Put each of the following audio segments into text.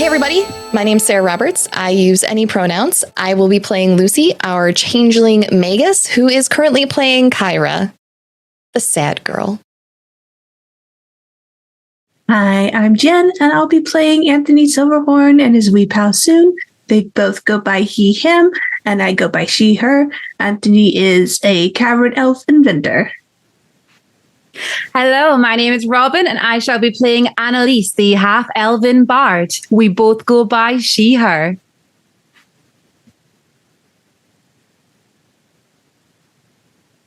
Hey everybody, my name's Sarah Roberts. I use any pronouns. I will be playing Lucy, our changeling Magus, who is currently playing Kyra, the sad girl. Hi, I'm Jen, and I'll be playing Anthony Silverhorn and his wee pal Soon. They both go by he, him, and I go by she, her. Anthony is a cavern elf inventor. Hello, my name is Robyn, and I shall be playing Annelisse, the half-elven bard. We both go by she, her.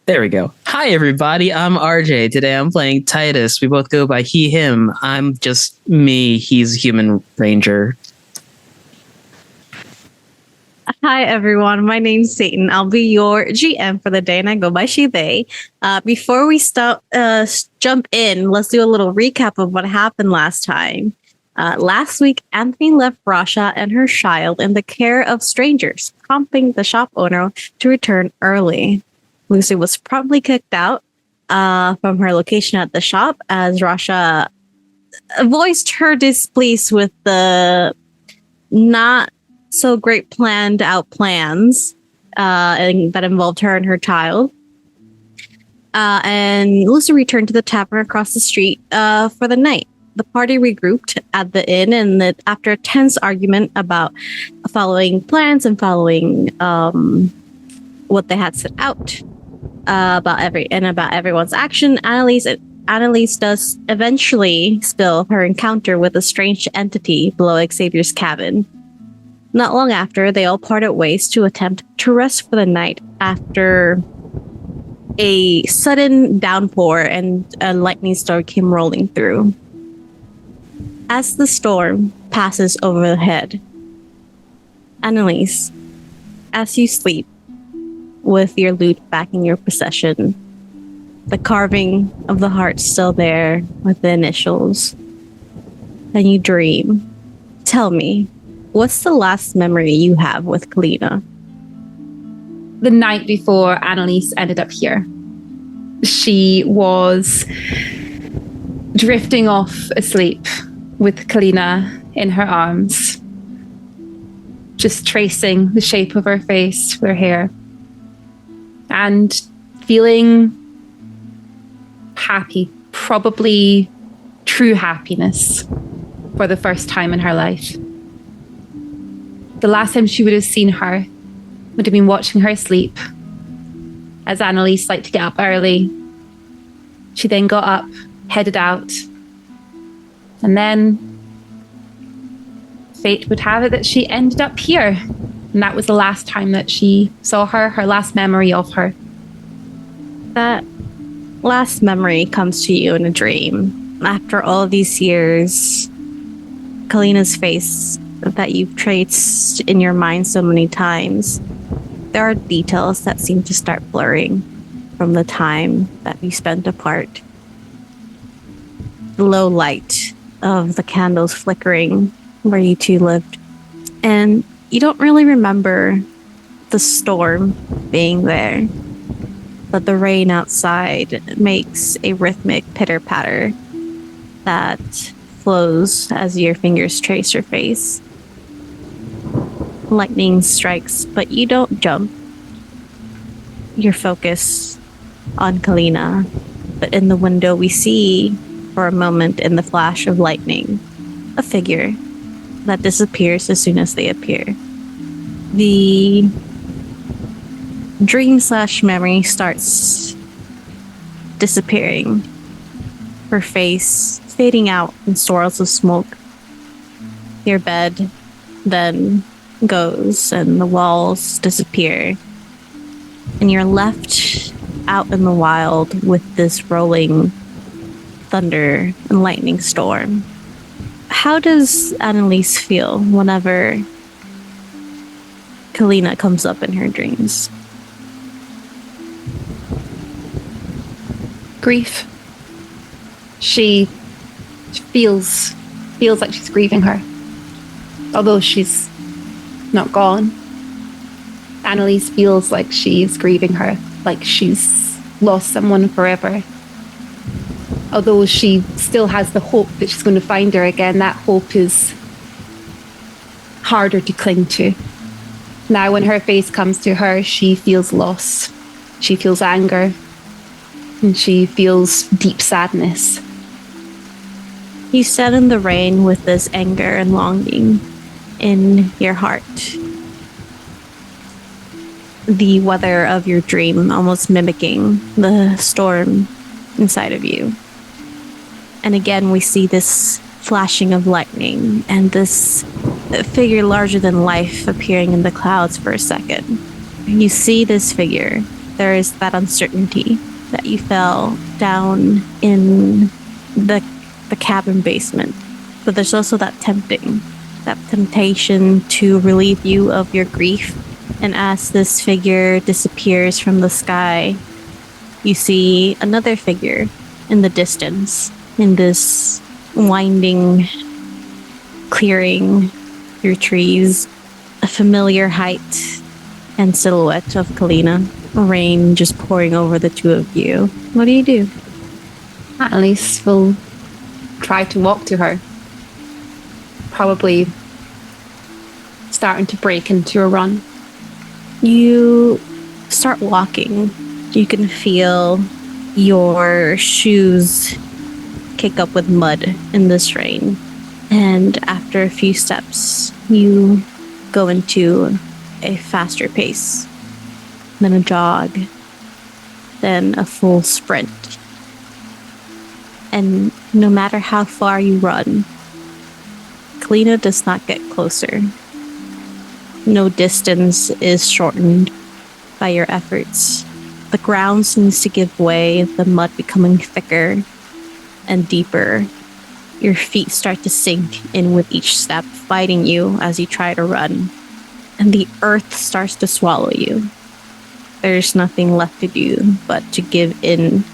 There we go. Hi, everybody. I'm RJ. Today I'm playing Titus. We both go by he, him. I'm just me. He's human ranger. Hi, everyone. My name's Satan. I'll be your GM for the day, and I go by she, they. Before we jump in, let's do a little recap of what happened last time. Last week, Anthony left Rasha and her child in the care of strangers, prompting the shop owner to return early. Lucy was promptly kicked out from her location at the shop as Rasha voiced her displeasure with the not so great planned out plans and that involved her and her child. And Lucy returned to the tavern across the street for the night. The party regrouped at the inn, and after a tense argument about following plans and following what they had set out about everyone's action, Annelisse does eventually spill her encounter with a strange entity below Xavier's cabin. Not long after, they all parted ways to attempt to rest for the night after a sudden downpour and a lightning storm came rolling through. As the storm passes overhead, Annelisse, as you sleep with your loot back in your possession, the carving of the heart still there with the initials, and you dream. Tell me, what's the last memory you have with Kalina? The night before Annelisse ended up here, she was drifting off asleep with Kalina in her arms, just tracing the shape of her face with her hair and feeling happy, probably true happiness for the first time in her life. The last time she would have seen her would have been watching her sleep, as Annelisse liked to get up early. She then got up, headed out, and then fate would have it that she ended up here. And that was the last time that she saw her, her last memory of her. That last memory comes to you in a dream. After all of these years, Kalina's face that you've traced in your mind so many times, there are details that seem to start blurring from the time that you spent apart. The low light of the candles flickering where you two lived. And you don't really remember the storm being there, but the rain outside makes a rhythmic pitter-patter that flows as your fingers trace your face. Lightning strikes, but you don't jump. You're focused on Kalina, but in the window we see, for a moment in the flash of lightning, a figure that disappears as soon as they appear. The dream/memory starts disappearing, her face fading out in swirls of smoke. Your bed then goes and the walls disappear, and you're left out in the wild with this rolling thunder and lightning storm. How does Annelisse feel whenever Kalina comes up in her dreams? Grief. She feels like she's grieving her, although she's not gone. Annelisse feels like she's grieving her, like she's lost someone forever. Although she still has the hope that she's going to find her again, that hope is harder to cling to. Now when her face comes to her, she feels loss. She feels anger. And she feels deep sadness. You sat in the rain with this anger and longing in your heart. The weather of your dream almost mimicking the storm inside of you. And again, we see this flashing of lightning and this figure larger than life appearing in the clouds for a second. You see this figure. There is that uncertainty that you fell down in the cabin basement. But there's also that temptation to relieve you of your grief. And as this figure disappears from the sky, you see another figure in the distance, in this winding clearing through trees, a familiar height and silhouette of Kalina, rain just pouring over the two of you. What do you do? Annelisse will try to walk to her, probably starting to break into a run. You start walking. You can feel your shoes kick up with mud in this rain. And after a few steps, you go into a faster pace, then a jog, then a full sprint. And no matter how far you run, Kalina does not get closer. No distance is shortened by your efforts. The ground seems to give way, the mud becoming thicker and deeper. Your feet start to sink in with each step, fighting you as you try to run. And the earth starts to swallow you. There's nothing left to do but to give in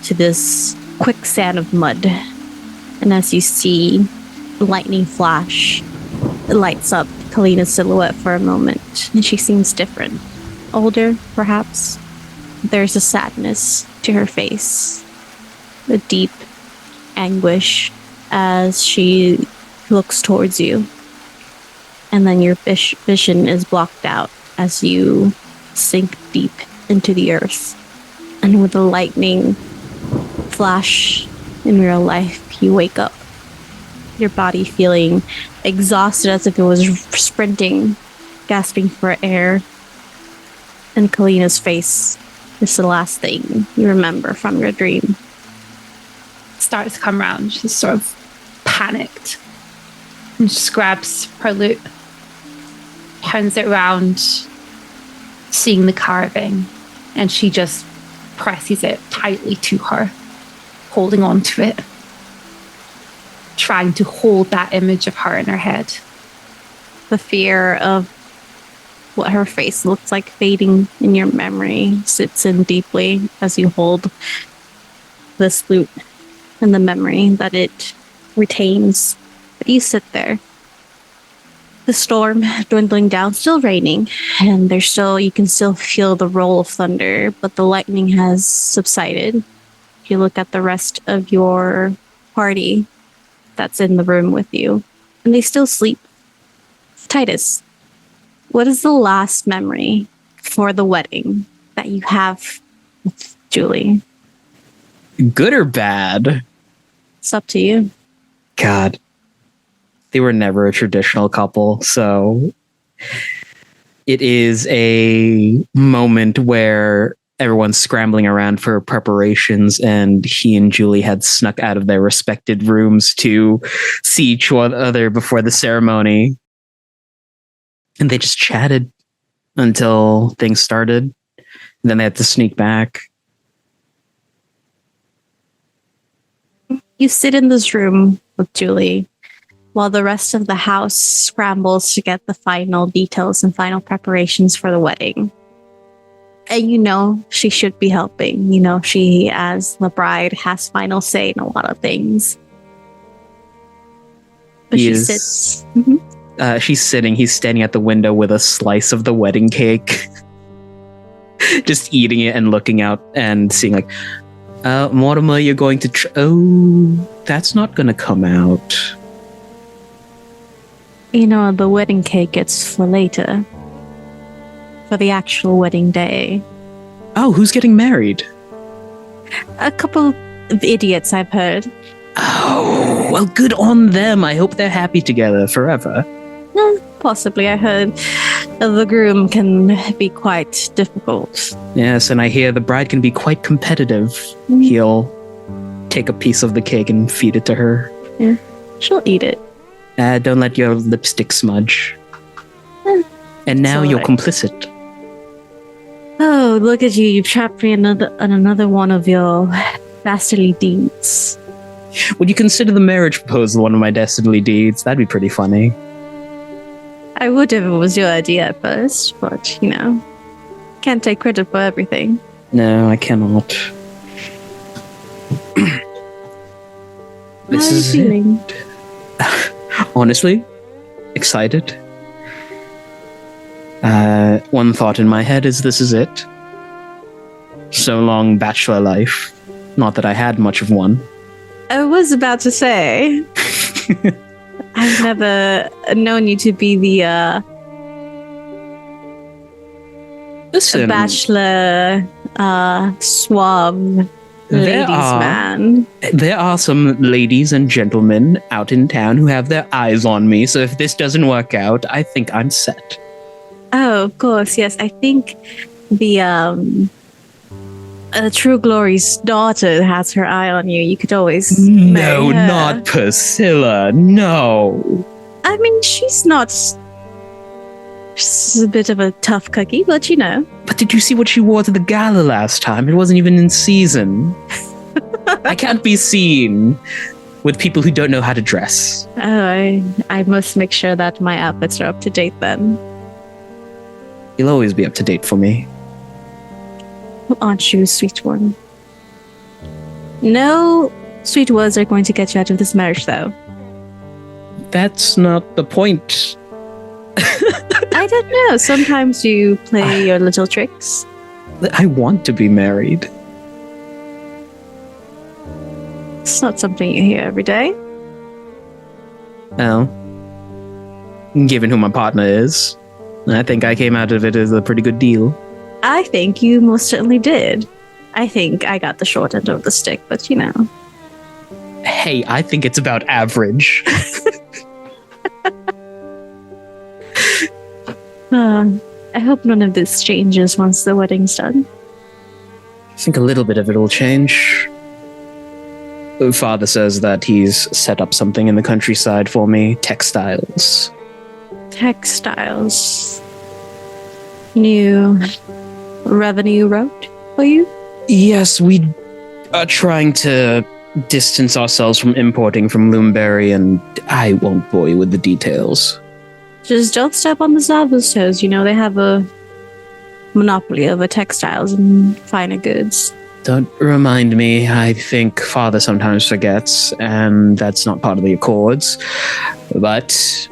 to this quicksand of mud. And as you see lightning flash, it lights up Kalina's silhouette for a moment, and she seems different. Older, perhaps. There's a sadness to her face, a deep anguish as she looks towards you. And then your vision is blocked out as you sink deep into the earth. And with the lightning flash in real life, you wake up. Your body feeling exhausted as if it was sprinting, gasping for air. And Kalina's face is the last thing you remember from your dream. Starts to come round. She's sort of panicked. And she grabs her loot, turns it around, seeing the carving, and she just presses it tightly to her, holding on to it, trying to hold that image of her in her head. The fear of what her face looks like fading in your memory sits in deeply as you hold this loot and the memory that it retains. But you sit there. The storm dwindling down, still raining, and you can still feel the roll of thunder, but the lightning has subsided. You look at the rest of your party that's in the room with you, and they still sleep. Titus, what is the last memory for the wedding that you have with Julie? Good or bad? It's up to you. God. They were never a traditional couple, so it is a moment where everyone's scrambling around for preparations, and he and Julie had snuck out of their respected rooms to see each other before the ceremony. And they just chatted until things started. And then they had to sneak back. You sit in this room with Julie while the rest of the house scrambles to get the final details and final preparations for the wedding. And you know she should be helping. You know she, as the bride, has final say in a lot of things. But she sits. Mm-hmm. She's sitting. He's standing at the window with a slice of the wedding cake. Just eating it and looking out and seeing like, Mortimer, you're going to... Oh, that's not going to come out. The wedding cake gets for later. For the actual wedding day. Oh, who's getting married? A couple of idiots, I've heard. Oh, well, good on them. I hope they're happy together forever. Possibly, I heard the groom can be quite difficult. Yes, and I hear the bride can be quite competitive. He'll take a piece of the cake and feed it to her. Yeah, she'll eat it. Don't let your lipstick smudge. And now you're complicit. Oh, look at you. You've trapped me in another one of your dastardly deeds. Would you consider the marriage proposal one of my dastardly deeds? That'd be pretty funny. I would if it was your idea at first, but, can't take credit for everything. No, I cannot. This is feeling? Honestly, excited. One thought in my head is this is it. So long bachelor life. Not that I had much of one. I was about to say... I've never known you to be the Listen, bachelor suave ladies man. There are some ladies and gentlemen out in town who have their eyes on me, so if this doesn't work out, I think I'm set. Oh, of course, yes. I think the True Glory's daughter has her eye on you. You could always No, marry her. not Priscilla. No. I mean, she's not... She's a bit of a tough cookie, but But did you see what she wore to the gala last time? It wasn't even in season. I can't be seen with people who don't know how to dress. Oh, I must make sure that my outfits are up to date then. You'll always be up to date for me. Aren't you, sweet one? No sweet words are going to get you out of this marriage, though. That's not the point. I don't know. Sometimes you play your little tricks. I want to be married. It's not something you hear every day. Well, given who my partner is, I think I came out of it as a pretty good deal. I think you most certainly did. I think I got the short end of the stick, but Hey, I think it's about average. I hope none of this changes once the wedding's done. I think a little bit of it will change. Father says that he's set up something in the countryside for me. Textiles. Textiles. New revenue route for you? Yes, we are trying to distance ourselves from importing from Loomberry, and I won't bore you with the details. Just don't step on the Zava's toes. They have a monopoly over textiles and finer goods. Don't remind me. I think Father sometimes forgets, and that's not part of the Accords. But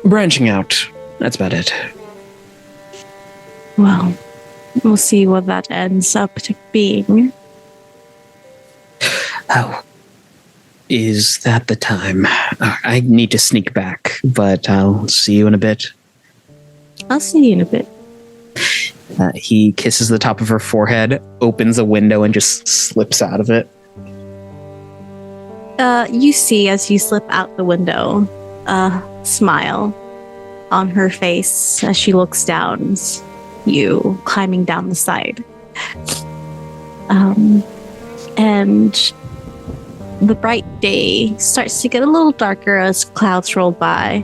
branching out, that's about it. Well, we'll see what that ends up to being. Oh, is that the time? I need to sneak back, but I'll see you in a bit. I'll see you in a bit. He kisses the top of her forehead, opens a window, and just slips out of it. You see, as you slip out the window, a smile on her face as she looks down, you climbing down the side. And the bright day starts to get a little darker as clouds roll by.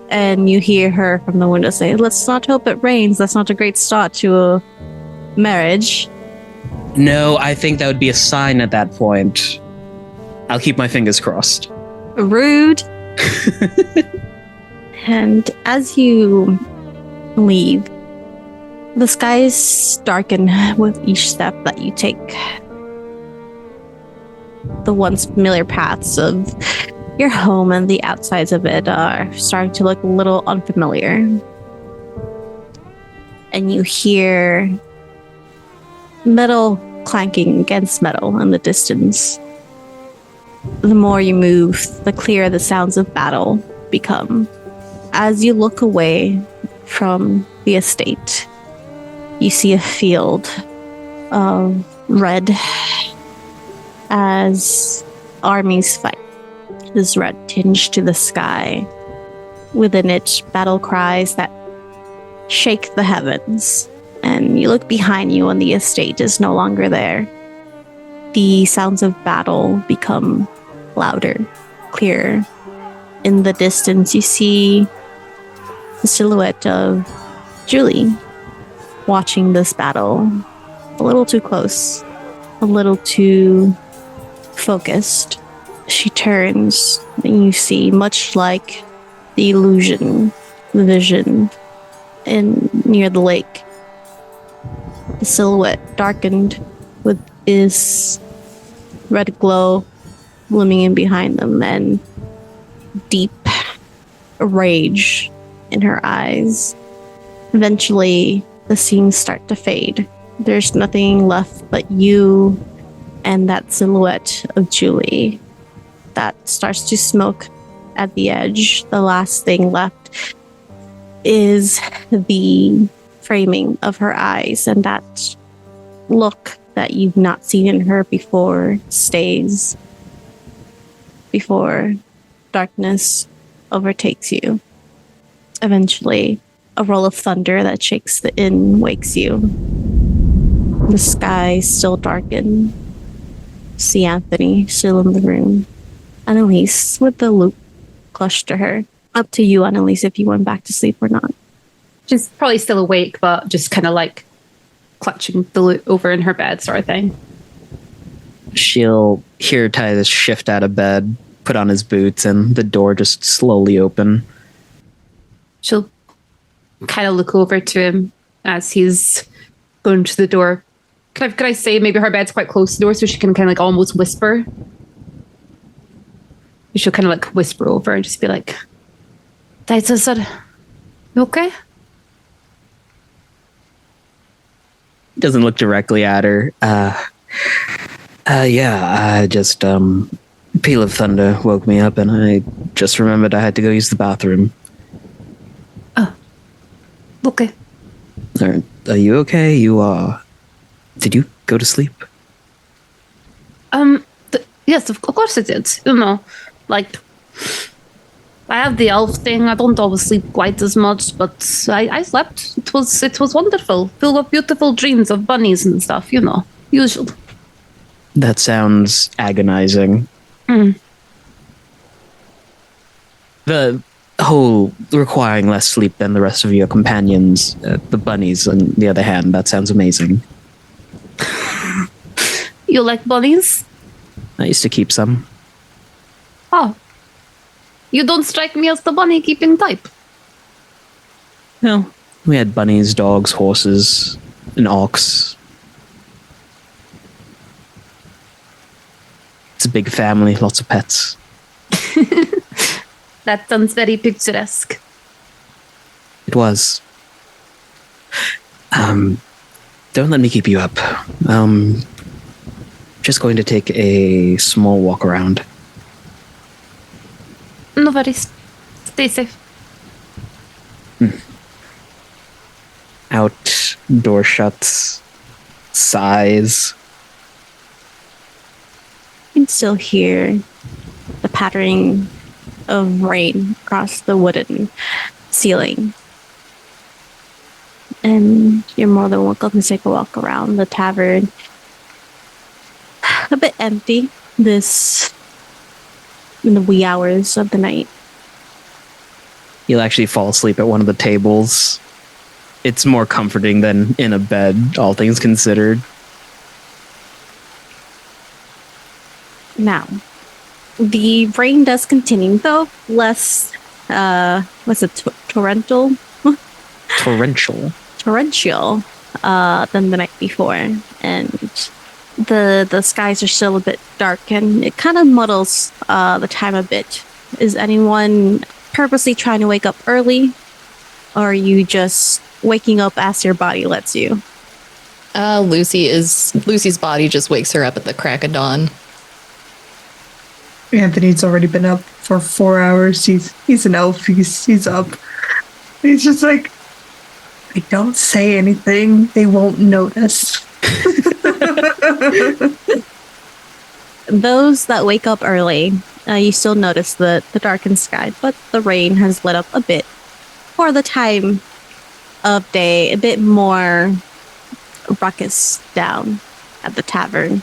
And you hear her from the window say, "Let's not hope it rains. That's not a great start to a marriage." No, I think that would be a sign at that point. I'll keep my fingers crossed. Rude. And as you leave, the skies darken with each step that you take. The once familiar paths of your home and the outsides of it are starting to look a little unfamiliar. And you hear metal clanking against metal in the distance. the more you move, the clearer the sounds of battle become. As you look away from the estate, you see a field of red as armies fight. This red tinge to the sky. Within it, battle cries that shake the heavens. And you look behind you and the estate is no longer there. The sounds of battle become louder, clearer. In the distance, you see the silhouette of Julie watching this battle. A little too close, a little too focused. She turns and you see, much like the illusion, the vision near the lake, the silhouette darkened with this red glow blooming in behind them and deep rage in her eyes. Eventually, the scenes start to fade. There's nothing left but you and that silhouette of Julie that starts to smoke at the edge. The last thing left is the framing of her eyes, and that look that you've not seen in her before stays before darkness overtakes you. Eventually, a roll of thunder that shakes the inn wakes you. The sky still darkened. See Anthony still in the room. Annelisse with the loop clutched to her. Up to you, Annelisse, if you went back to sleep or not. She's probably still awake, but just kind of like clutching the loot over in her bed sort of thing. She'll hear Titus shift out of bed, put on his boots, and the door just slowly open. She'll kind of look over to him as he's going to the door. Could I say maybe her bed's quite close to the door so she can kind of like almost whisper? She'll kind of like whisper over and just be like, Titus, you okay? Doesn't look directly at her. Yeah, I just, Peal of Thunder woke me up and I just remembered I had to go use the bathroom. Oh, okay. Are you okay? Did you go to sleep? Yes, of course I did. You know, like, I have the elf thing. I don't always sleep quite as much, but I slept. It was wonderful. Full of beautiful dreams of bunnies and stuff, you know, usual. That sounds agonizing. The whole requiring less sleep than the rest of your companions, the bunnies, on the other hand, that sounds amazing. You like bunnies? I used to keep some. Oh. You don't strike me as the bunny keeping type. No. We had bunnies, dogs, horses, an ox. It's a big family, lots of pets. That sounds very picturesque. It was. Don't let me keep you up. Just going to take a small walk around. No worries. Stay safe. Out, door shuts, sighs. You can still hear the pattering of rain across the wooden ceiling. And you're more than welcome to take a walk around the tavern. A bit empty this in the wee hours of the night. You'll actually fall asleep at one of the tables. It's more comforting than in a bed, all things considered. Now, the rain does continue, though less, what's it, torrential? Torrential. Torrential than the night before. And the skies are still a bit dark, and it kind of muddles the time a bit. Is anyone purposely trying to wake up early, or are you just waking up as your body lets you? Lucy's body just wakes her up at the crack of dawn. Anthony's already been up for 4 hours. He's an elf. He's up. He's just like, I don't say anything. They won't notice. Those that wake up early, you still notice the darkened sky, but the rain has lit up a bit. For the time of day, a bit more ruckus down at the tavern.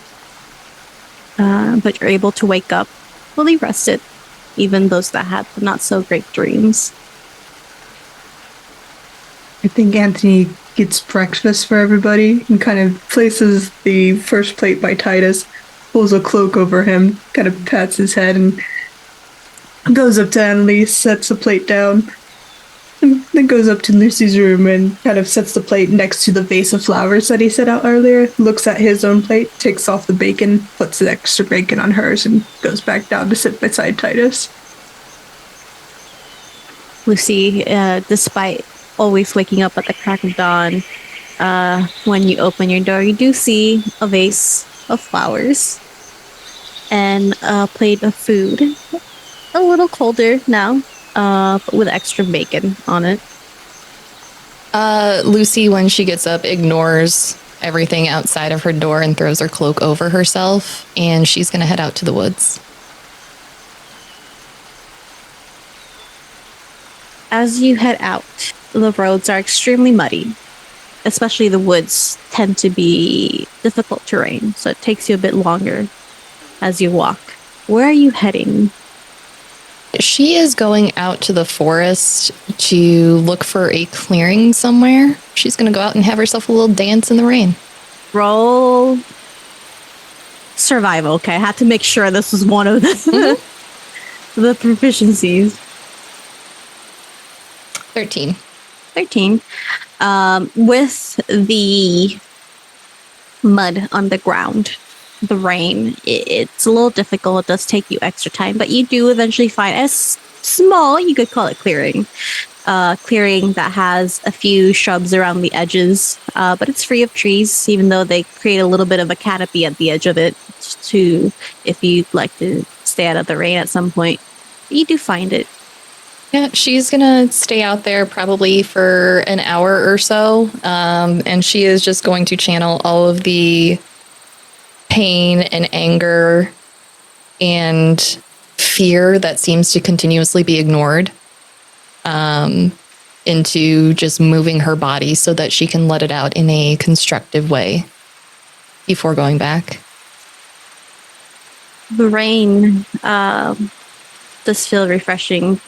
But you're able to wake up fully rested, even those that had the not so great dreams. I think Anthony gets breakfast for everybody and kind of places the first plate by Titus, pulls a cloak over him, kind of pats his head, and goes up to Annelisse, sets the plate down, and then goes up to Lucy's room and kind of sets the plate next to the vase of flowers that he set out earlier, looks at his own plate, takes off the bacon, puts the extra bacon on hers, and goes back down to sit beside Titus. Lucy, despite always waking up at the crack of dawn, when you open your door, you do see a vase of flowers and a plate of food. A little colder now, but with extra bacon on it. Lucy, when she gets up, ignores everything outside of her door and throws her cloak over herself, and she's going to head out to the woods. As you head out, the roads are extremely muddy. Especially the woods tend to be difficult terrain, so it takes you a bit longer as you walk. Where are you heading? She is going out to the forest to look for a clearing somewhere. She's going to go out and have herself a little dance in the rain. Roll survival. Okay, I had to make sure this was one of the, the proficiencies. 13. 13. With the mud on the ground, the rain, it's a little difficult. It does take you extra time, but you do eventually find a small, you could call it clearing. Clearing that has a few shrubs around the edges, but it's free of trees, even though they create a little bit of a canopy at the edge of it to, if you'd like to stay out of the rain at some point. You do find it. Yeah, she's going to stay out there probably for an hour or so, and she is just going to channel all of the pain and anger and fear that seems to continuously be ignored into just moving her body so that she can let it out in a constructive way before going back. The rain does feel refreshing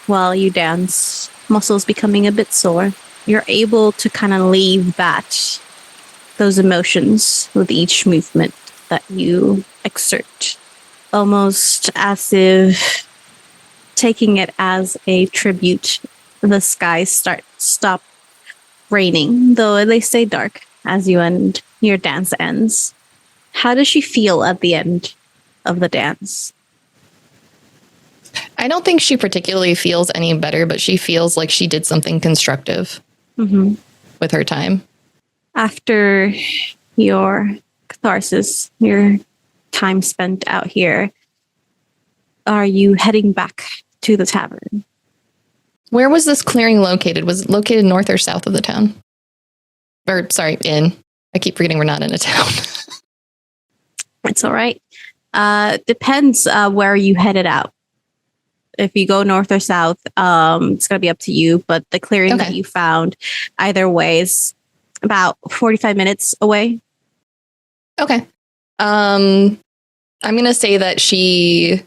while you dance, muscles becoming a bit sore. You're able to kind of leave those emotions with each movement that you exert, almost as if taking it as a tribute. The skies stop raining, though they stay dark as your dance ends. How does she feel at the end of the dance? I don't think she particularly feels any better, but she feels like she did something constructive with her time. After your catharsis, your time spent out here, are you heading back to the tavern? Where was this clearing located? Was it located north or south of the town? Or, sorry, in. I keep forgetting we're not in a town. It's all right. Depends where you headed out. If you go north or south, it's going to be up to you. But the clearing that you found, either way, is about 45 minutes away. Okay. I'm going to say that she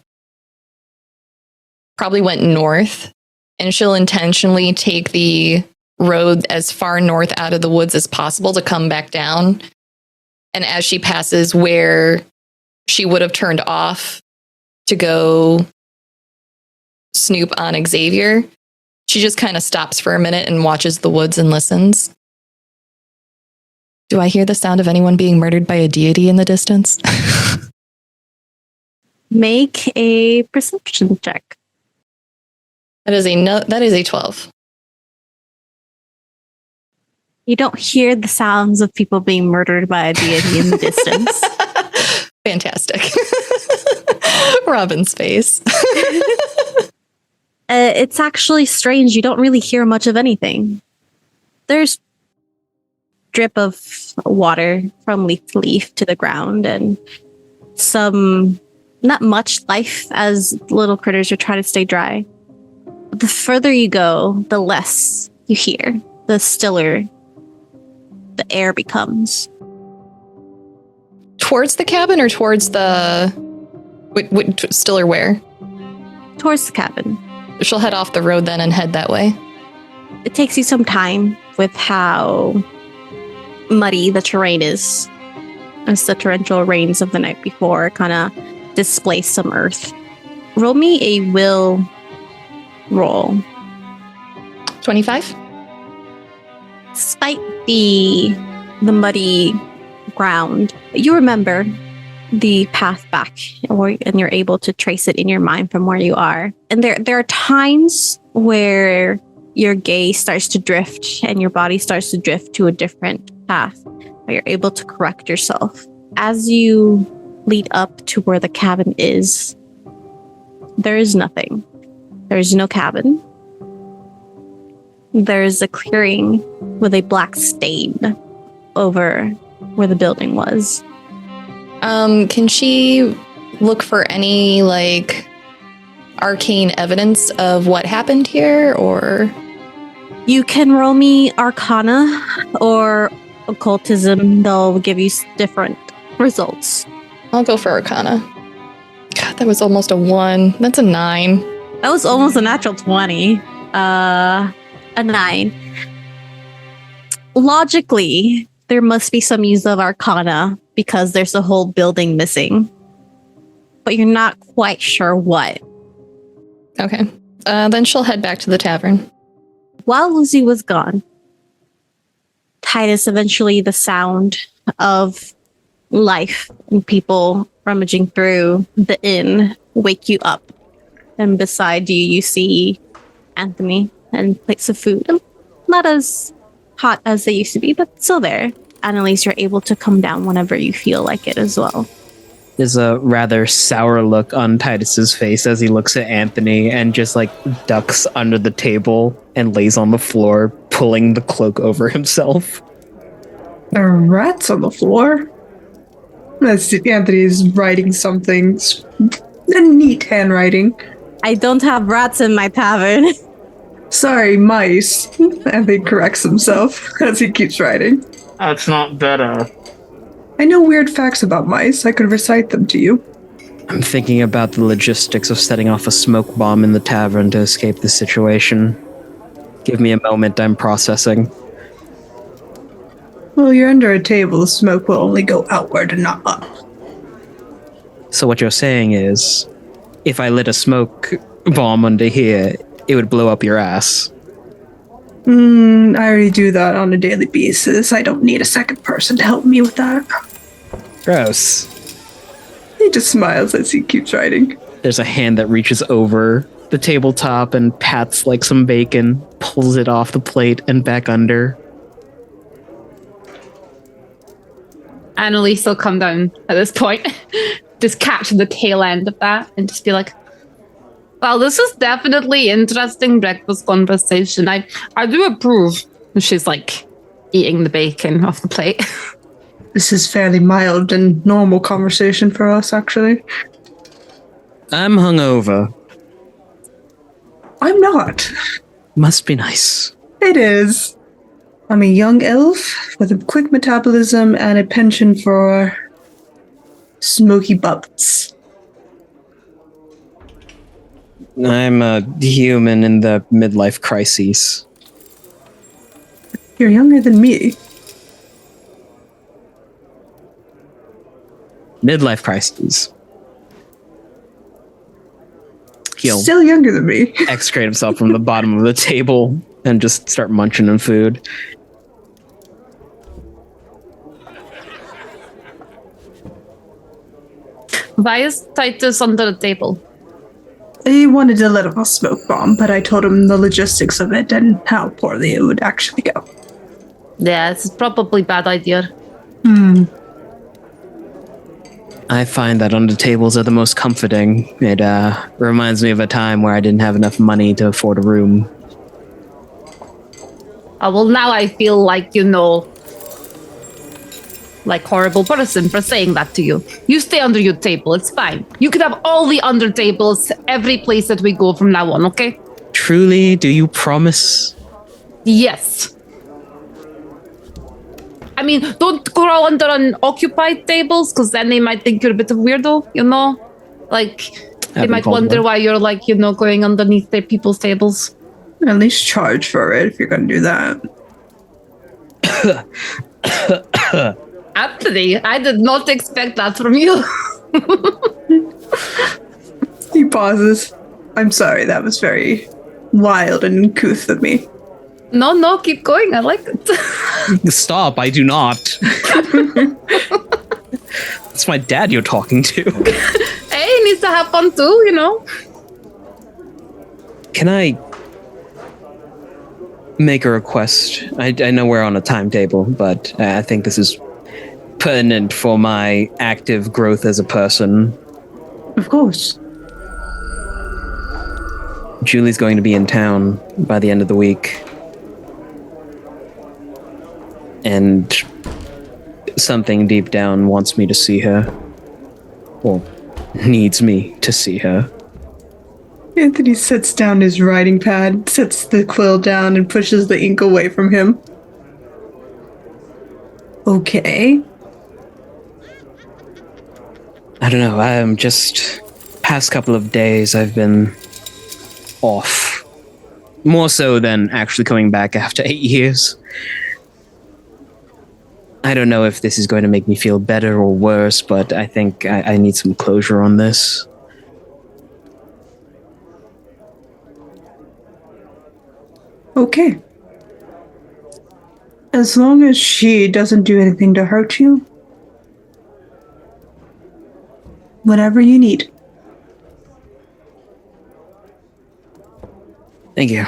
probably went north, and she'll intentionally take the road as far north out of the woods as possible to come back down. And as she passes where she would have turned off to go snoop on Xavier, she just kind of stops for a minute and watches the woods and listens. Do I hear the sound of anyone being murdered by a deity in the distance? Make a perception check. That is a 12. You don't hear the sounds of people being murdered by a deity in the distance. Fantastic. Robyn's face. It's actually strange. You don't really hear much of anything. There's drip of water from leaf to leaf to the ground and some, not much life as little critters are trying to stay dry. But the further you go, the less you hear, the stiller the air becomes. Towards the cabin or towards the... stiller where? Towards the cabin. She'll head off the road then and head that way. It takes you some time with how muddy the terrain is, as the torrential rains of the night before kind of displace some earth. Roll me a will roll. 25? Despite the muddy ground, you remember the path back, and you're able to trace it in your mind from where you are. And there are times where your gaze starts to drift and your body starts to drift to a different path, but you're able to correct yourself. As you lead up to where the cabin is, there is nothing. There's no cabin. There's a clearing with a black stain over where the building was. Can she look for any, arcane evidence of what happened here, or... You can roll me Arcana or Occultism. They'll give you different results. I'll go for Arcana. God, that was almost a 1. That's a 9. That was almost a natural 20. A 9. Logically, there must be some use of Arcana because there's a whole building missing. But you're not quite sure what. Okay. Then she'll head back to the tavern. While Lucy was gone, Titus, eventually the sound of life and people rummaging through the inn wake you up. And beside you, you see Anthony and plates of food. Not as hot as they used to be, but still there. Annelisse, you're able to come down whenever you feel like it as well. There's a rather sour look on Titus's face as he looks at Anthony and just ducks under the table and lays on the floor, pulling the cloak over himself. There are rats on the floor. As Anthony is writing something. A neat handwriting. I don't have rats in my tavern. Sorry, mice. Anthony corrects himself as he keeps writing. That's not better. I know weird facts about mice. I could recite them to you. I'm thinking about the logistics of setting off a smoke bomb in the tavern to escape the situation. Give me a moment, I'm processing. Well, you're under a table. The smoke will only go outward and not up. So what you're saying is, if I lit a smoke bomb under here, it would blow up your ass. I already do that on a daily basis. I don't need a second person to help me with that. Gross. He just smiles as he keeps writing. There's a hand that reaches over the tabletop and pats some bacon, pulls it off the plate and back under. Annelisse will come down at this point, just catch the tail end of that and just be like, well, this is definitely interesting breakfast conversation. I do approve. And she's eating the bacon off the plate. This is fairly mild and normal conversation for us, actually. I'm hungover. I'm not. Must be nice. It is. I'm a young elf with a quick metabolism and a penchant for smoky butts. I'm a human in the midlife crises. You're younger than me. Midlife crises. He'll Still younger than me. excrete himself from the bottom of the table and just start munching on food. Why is Titus under the table? He wanted to let off a smoke bomb, but I told him the logistics of it and how poorly it would actually go. Yeah, it's probably a bad idea. I find that under tables are the most comforting. It reminds me of a time where I didn't have enough money to afford a room. Well, now I feel like, like horrible person for saying that to you. You stay under your table, it's fine. You could have all the under tables every place that we go from now on, okay? Truly, do you promise? Yes. I mean, don't crawl under unoccupied tables, because then they might think you're a bit of a weirdo, Like, they might wonder why you're, like, going underneath their people's tables. At least charge for it if you're going to do that. Anthony, I did not expect that from you. He pauses. I'm sorry, that was very wild and uncouth of me. No, keep going. I like it. Stop, I do not. It's my dad you're talking to. Hey, he needs to have fun too, Can I make a request? I know we're on a timetable, but I think this is pertinent for my active growth as a person. Of course. Julie's going to be in town by the end of the week. And something deep down wants me to see her. Or needs me to see her. Anthony sets down his writing pad, sets the quill down, and pushes the ink away from him. Okay. I don't know, I'm just... Past couple of days I've been... off. More so than actually coming back after 8 years. I don't know if this is going to make me feel better or worse, but I think I need some closure on this. Okay. As long as she doesn't do anything to hurt you, whatever you need. Thank you.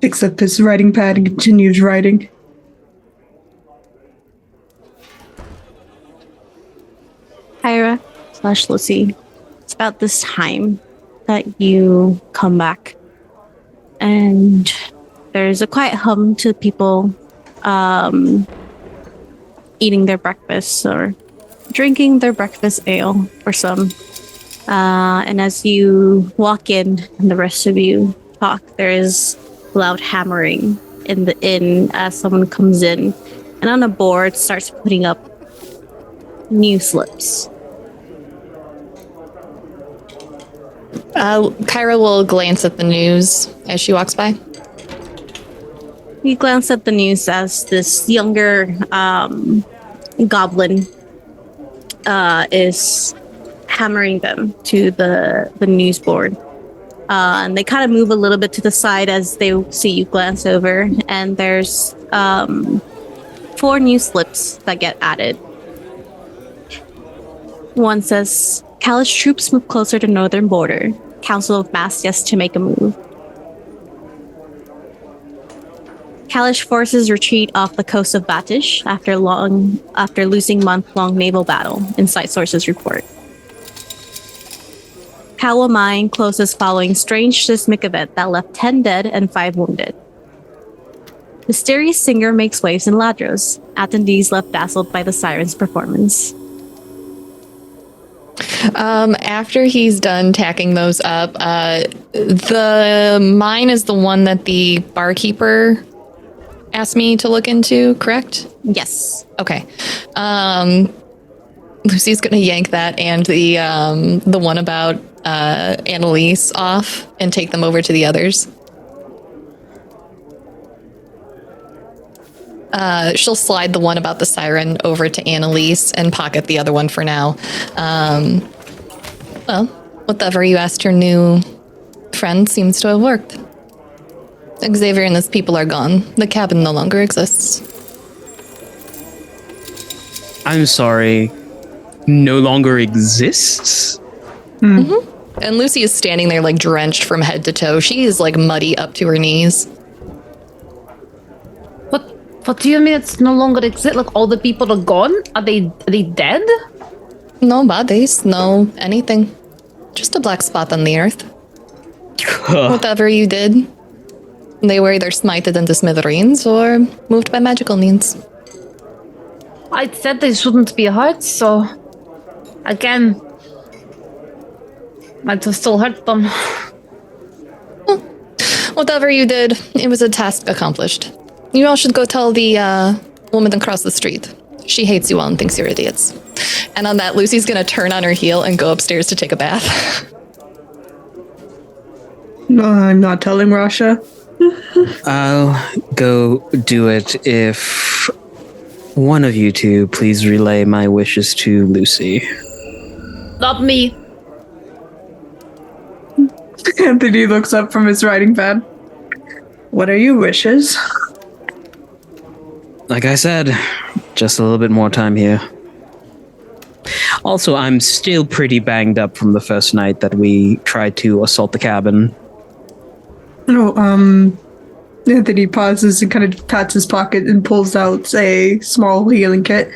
Picks up his writing pad and continues writing. Kyra/Lucy, it's about this time that you come back. And there's a quiet hum to people eating their breakfast or drinking their breakfast ale for some. And as you walk in and the rest of you talk, there is loud hammering in the inn as someone comes in and on a board starts putting up new slips. Kyra will glance at the news as she walks by. You glance at the news as this younger goblin is hammering them to the news board. And they kind of move a little bit to the side as they see you glance over. And there's 4 new slips that get added. One says, Kalish troops move closer to northern border. Council of Mastius to make a move. Kalish forces retreat off the coast of Batish after losing month-long naval battle, inside sources report. Kawa mine closes following strange seismic event that left 10 dead and 5 wounded. Mysterious singer makes waves in Ladros. Attendees left dazzled by the siren's performance. After he's done tacking those up, the mine is the one that the barkeeper asked me to look into, correct? Yes. Okay. Lucy's gonna yank that and the one about Annelisse off and take them over to the others. She'll slide the one about the siren over to Annelisse and pocket the other one for now. Well, whatever you asked your new friend seems to have worked. Xavier and his people are gone. The cabin no longer exists. I'm sorry. No longer exists? Mm-hmm. And Lucy is standing there like drenched from head to toe. She is like muddy up to her knees. What do you mean it's no longer exist? Like all the people are gone? Are they dead? No bodies, no anything. Just a black spot on the earth. Whatever you did, they were either smited into smithereens or moved by magical means. I said they shouldn't be hurt, so again, might have still hurt them. Whatever you did, it was a task accomplished. You all should go tell the woman across the street. She hates you all and thinks you're idiots. And on that, Lucy's gonna turn on her heel and go upstairs to take a bath. No, I'm not telling Rasha. I'll go do it if one of you two please relay my wishes to Lucy. Not me. Anthony looks up from his writing pad. What are your wishes? Like I said, just a little bit more time here. Also, I'm still pretty banged up from the first night that we tried to assault the cabin. Oh, Anthony pauses and kind of pats his pocket and pulls out a small healing kit.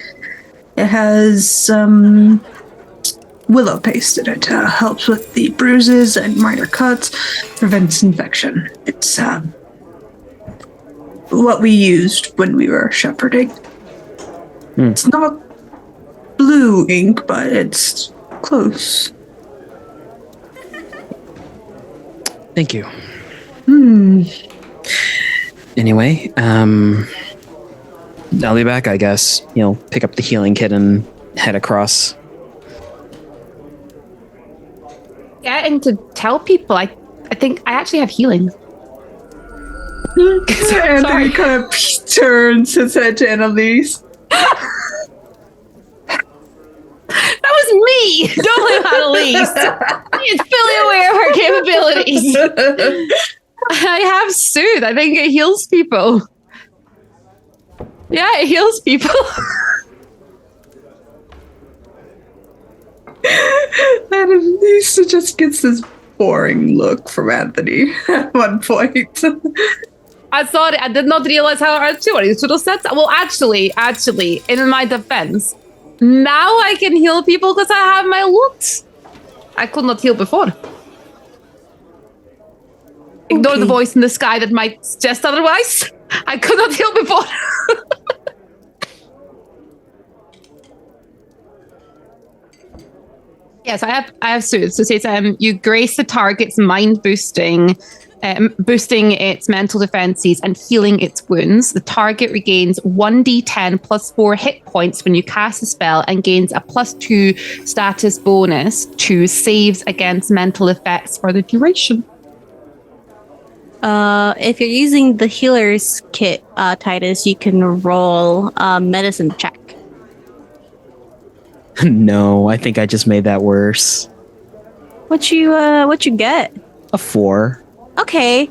It has willow paste in it. Helps with the bruises and minor cuts, prevents infection. It's what we used when we were shepherding. It's not blue ink, but it's close. Thank you. Anyway, I'll be back, I guess. Pick up the healing kit and head across. Getting to tell people, I think I actually have healing. Anthony kind of turns his head to Annelisse. That was me! Don't blame Annelisse! She's fully aware of her capabilities. I have Soothe. I think it heals people. Yeah, it heals people. Annelisse just gets this boring look from Anthony at one point. I thought I did not realize how hard to it. You should have said that. Well, actually, in my defense, now I can heal people because I have my loot. I could not heal before. Ignore the voice in the sky that might suggest otherwise. I could not heal before. Yes, I have Soothe. So it says you grace the target's mind boosting its mental defenses and healing its wounds. The target regains 1d10 plus 4 hit points when you cast a spell and gains a +2 status bonus to saves against mental effects for the duration. If you're using the healer's kit, Titus, you can roll a medicine check. No, I think I just made that worse. What you get? A 4. Okay.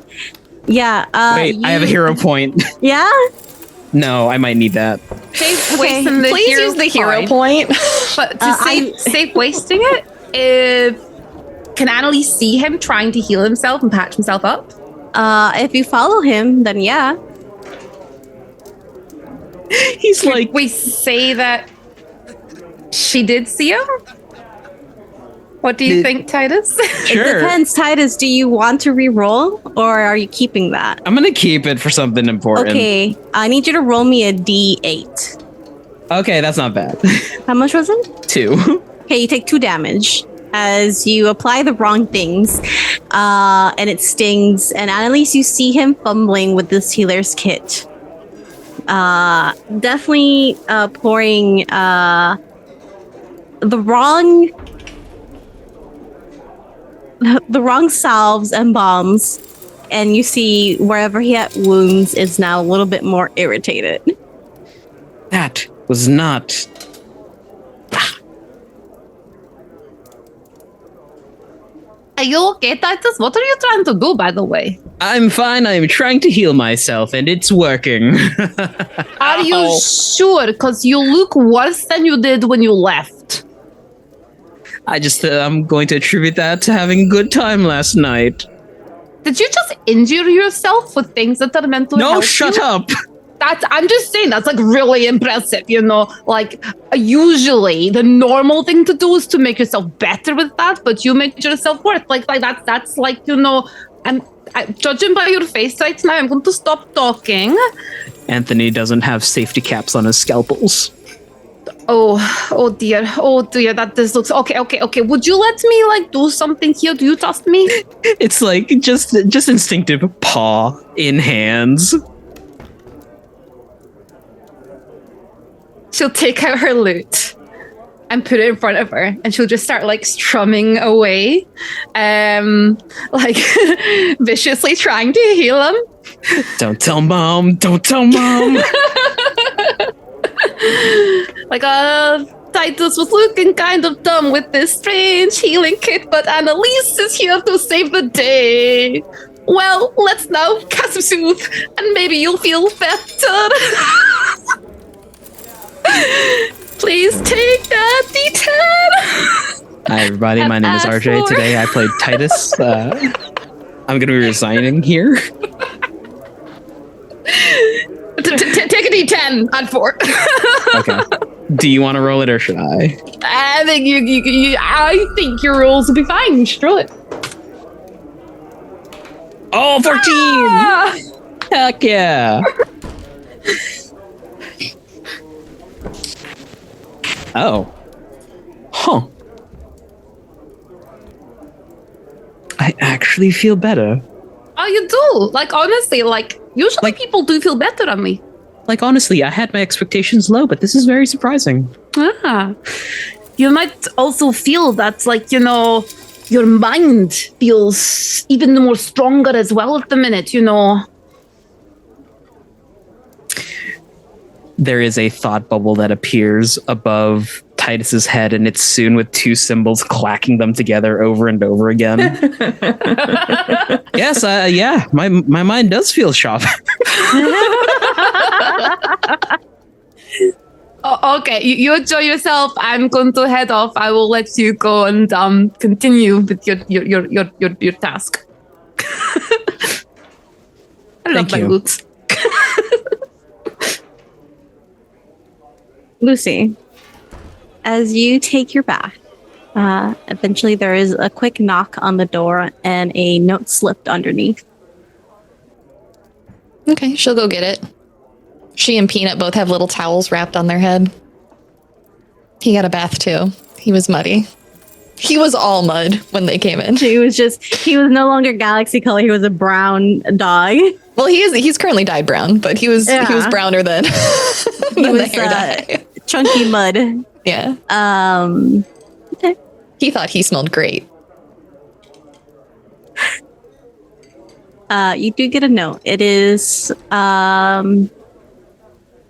Yeah. Wait, I have a hero point. Yeah? No, I might need that. Save Okay. wasting the Please hero use the hero point. But to save wasting it, can Annelisse see him trying to heal himself and patch himself up? If you follow him, then yeah. He's like, We say that she did see him? What do you think, Titus? sure. It depends, Titus. Do you want to re-roll or are you keeping that? I'm going to keep it for something important. Okay. I need you to roll me a D8. Okay, that's not bad. How much was it? 2. Okay, you take 2 damage as you apply the wrong things, and it stings. And at least you see him fumbling with this healer's kit. Definitely pouring the wrong salves and bombs. And you see wherever he had wounds is now a little bit more irritated. That was not... Are you okay, Titus? What are you trying to do, by the way? I'm fine. I'm trying to heal myself, and it's working. Are you sure? Because you look worse than you did when you left. I'm going to attribute that to having a good time last night. Did you just injure yourself with things that are meant to help No, shut you? up. I'm just saying that's like really impressive, you know. Like usually the normal thing to do is to make yourself better with that, but you make yourself worse. Like that's like, you know, I judging by your face right now, I'm going to stop talking. Anthony doesn't have safety caps on his scalpels. Oh dear, that this looks okay. Would you let me like do something here? Do you trust me? It's like just instinctive paw in hands. She'll take out her lute and put it in front of her, and she'll just start like strumming away, like viciously trying to heal him. Don't tell mom. Don't tell mom. Like, Titus was looking kind of dumb with this strange healing kit, but Annelisse is here to save the day. Well, let's now cast some soothe, and maybe you'll feel better. Please take that D10. Hi, everybody. My name is RJ. Today I played Titus. I'm going to be resigning here. Take a D10 on 4. Okay. Do you want to roll it or should I? I think I think your rolls will be fine. You should roll it. Oh, 14! Ah! Heck yeah! Oh. Huh. I actually feel better. Oh, you do? Like, honestly, like, usually Like- people do feel better on me. Like, honestly, I had my expectations low, but this is very surprising. Ah. You might also feel that, like, you know, your mind feels even more stronger as well at the minute, you know. There is a thought bubble that appears above Titus's head, and it's soon with two symbols clacking them together over and over again. Yes, yeah, my mind does feel sharp. Oh, okay, you enjoy yourself. I'm going to head off. I will let you go and continue with your task. I love Thank my you. boots. Lucy, as you take your bath, eventually there is a quick knock on the door and a note slipped underneath. Okay, she'll go get it. She and Peanut both have little towels wrapped on their head. He got a bath too. He was muddy. He was all mud when they came in. He was no longer galaxy color. He was a brown dog. Well, he's currently dyed brown, but he was browner than, He than the was hair dye. chunky mud. Yeah. Okay. He thought he smelled great. You do get a note. It is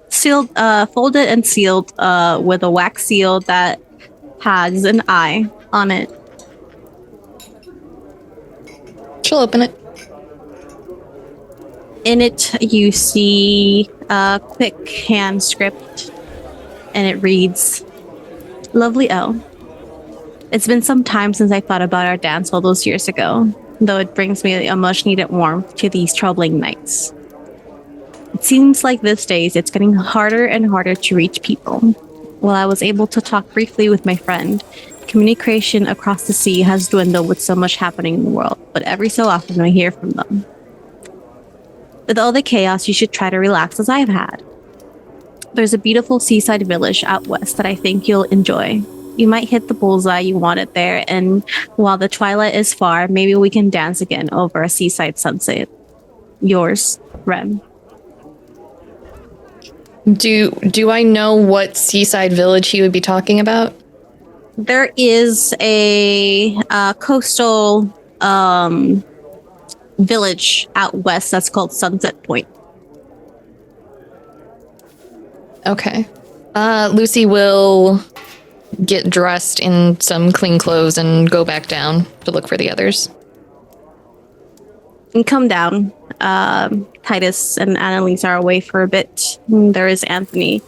sealed, folded and sealed with a wax seal that has an eye on it. She'll open it. In it, you see a quick hand script, and it reads, "Lovely Elle, it's been some time since I thought about our dance all those years ago, though it brings me a much-needed warmth to these troubling nights. It seems like these days it's getting harder and harder to reach people. While I was able to talk briefly with my friend, communication across the sea has dwindled with so much happening in the world, but every so often I hear from them. With all the chaos, you should try to relax as I've had. There's a beautiful seaside village out west that I think you'll enjoy. You might hit the bullseye you wanted there, and while the twilight is far, maybe we can dance again over a seaside sunset. Yours, Ren." Do I know what seaside village he would be talking about? There is a coastal village out west that's called Sunset Point. Okay. Lucy will get dressed in some clean clothes and go back down to look for the others. And come down. Titus and Annelisse are away for a bit. There is Anthony.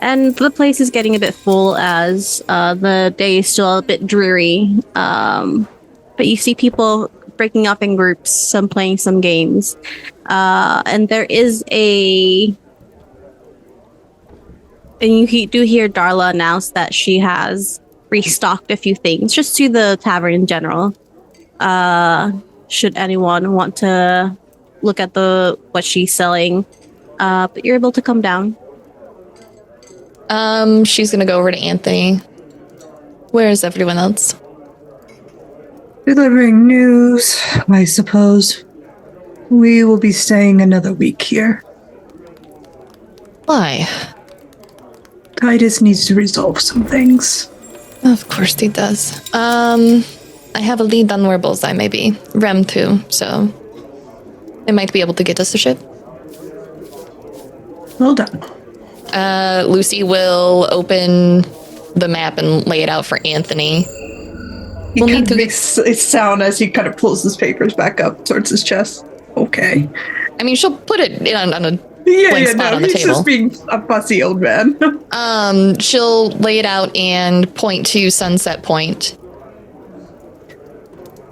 And the place is getting a bit full as the day is still a bit dreary. But you see people breaking up in groups, some playing some games. And there is a And you do hear Darla announce that she has restocked a few things, just to the tavern in general. Should anyone want to look at what she's selling, but you're able to come down. She's gonna go over to Anthony. Where is everyone else? Delivering news, I suppose. We will be staying another week here. Why? Titus needs to resolve some things. Of course he does. I have a lead on where Bullseye may be. Rem too, so they might be able to get us a ship. Well done. Lucy will open the map and lay it out for Anthony. He kind of makes a sound as he kind of pulls his papers back up towards his chest. Okay. I mean, she'll put it on a spot on the he's table. just being a fussy old man. She'll lay it out and point to Sunset Point.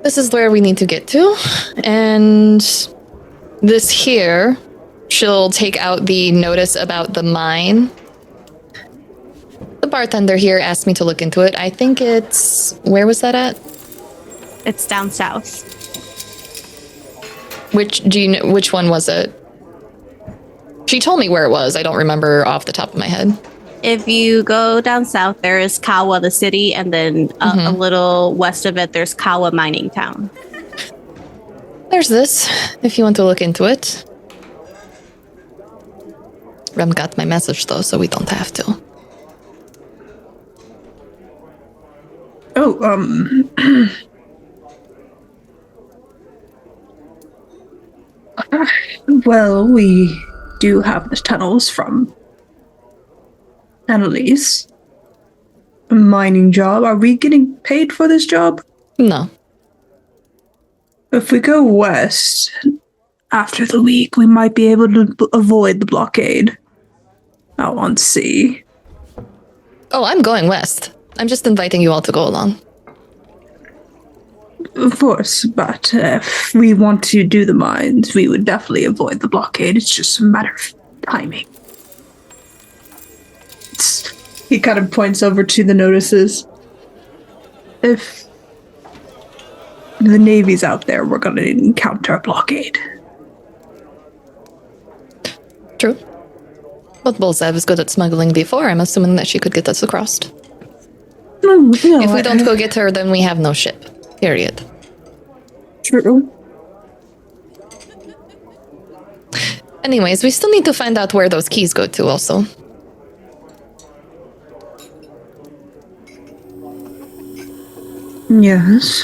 This is where we need to get to. And this here, she'll take out the notice about the mine. The bartender here asked me to look into it. I think where was that at? It's down south. Which one was it? She told me where it was. I don't remember off the top of my head. If you go down south, there is Kawa, the city, and then a little west of it, there's Kawa Mining Town. There's this, if you want to look into it. Rem got my message, though, so we don't have to. Well, we do have the tunnels from Annelisse. A mining job. Are we getting paid for this job? No. If we go west after the week, we might be able to avoid the blockade out on sea. Oh, I'm going west. I'm just inviting you all to go along. Of course, but if we want to do the mines, we would definitely avoid the blockade. It's just a matter of timing. He kind of points over to the notices. If the Navy's out there, we're going to encounter a blockade. True. But Bullseye was good at smuggling before. I'm assuming that she could get us across. No, If we don't go get her, then we have no ship. Period. True. Anyways, we still need to find out where those keys go to also. Yes.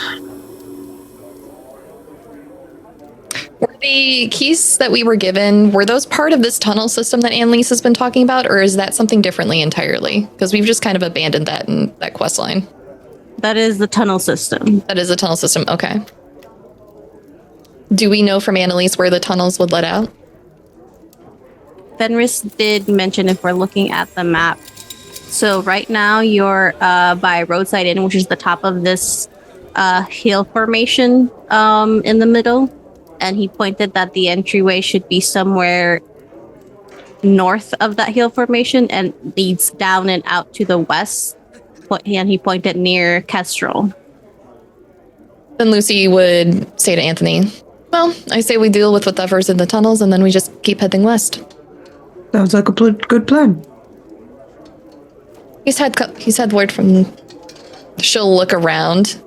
Were the keys that we were given, were those part of this tunnel system that Annelisse has been talking about, or is that something differently entirely? Because we've just kind of abandoned that in that quest line. That is the tunnel system. That is the tunnel system, okay. Do we know from Annelisse where the tunnels would let out? Fenris did mention if we're looking at the map. So right now you're by Roadside Inn, which is the top of this hill formation in the middle. And he pointed that the entryway should be somewhere north of that hill formation and leads down and out to the west. And he pointed near Kestrel. Then Lucy would say to Anthony, well, I say we deal with whatever's in the tunnels and then we just keep heading west. Sounds like a good plan. He's had word from... She'll look around.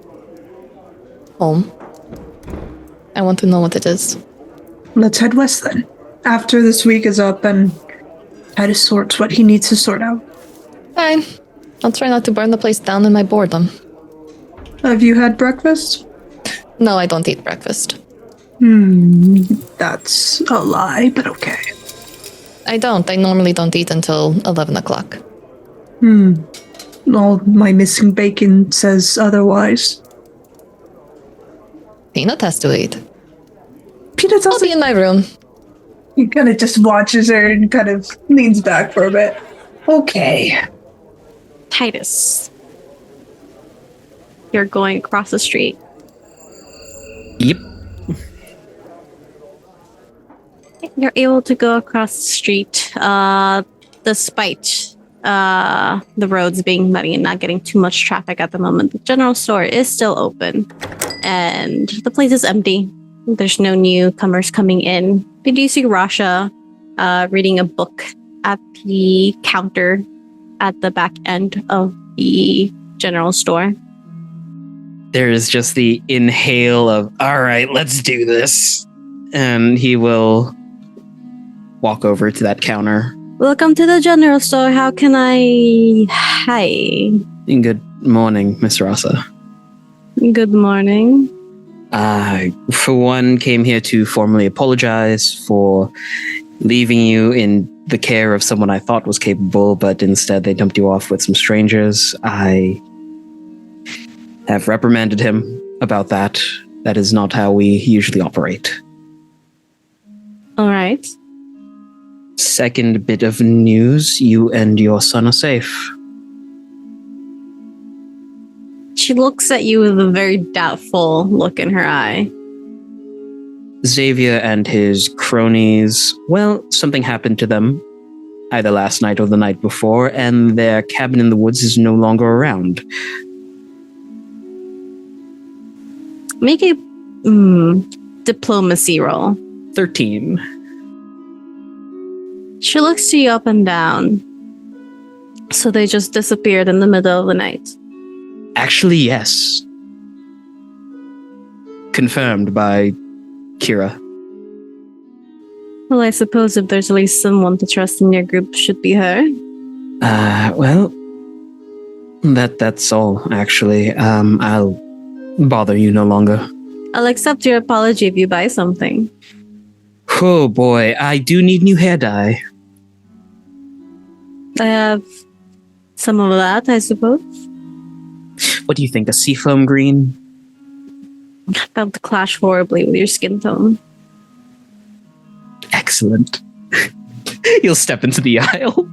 Home. I want to know what it is. Let's head west then. After this week is up and Titus sorts what he needs to sort out. Fine. I'll try not to burn the place down in my boredom. Have you had breakfast? No, I don't eat breakfast. That's a lie, but okay. I don't. I normally don't eat until 11 o'clock. All my missing bacon says otherwise. Peanut has to eat. Peanut's I'll also... be in my room. He kind of just watches her and kind of leans back for a bit. Okay. Titus. You're going across the street. Yep. You're able to go across the street despite the roads being muddy and not getting too much traffic at the moment, the general store is still open and the place is empty. There's no newcomers coming in. But you see Rasha reading a book at the counter at the back end of the general store. There is just the inhale of, all right, let's do this. And he will walk over to that counter. Welcome to the general store. How can I... Hi. Good morning, Miss Rasha. Good morning. For one, came here to formally apologize for leaving you in the care of someone I thought was capable, but instead they dumped you off with some strangers. I have reprimanded him about that. That is not how we usually operate. All right. Second bit of news, you and your son are safe. She looks at you with a very doubtful look in her eye. Xavier and his cronies, well, something happened to them either last night or the night before, and their cabin in the woods is no longer around. Make a diplomacy roll. 13. She looks to you up and down. So they just disappeared in the middle of the night. Actually, yes. Confirmed by Kira. Well, I suppose if there's at least someone to trust in your group, should be her. Well, that's all, actually. I'll bother you no longer. I'll accept your apology if you buy something. Oh boy, I do need new hair dye. I have some of that, I suppose. What do you think, a seafoam green? That would clash horribly with your skin tone. Excellent. He'll step into the aisle.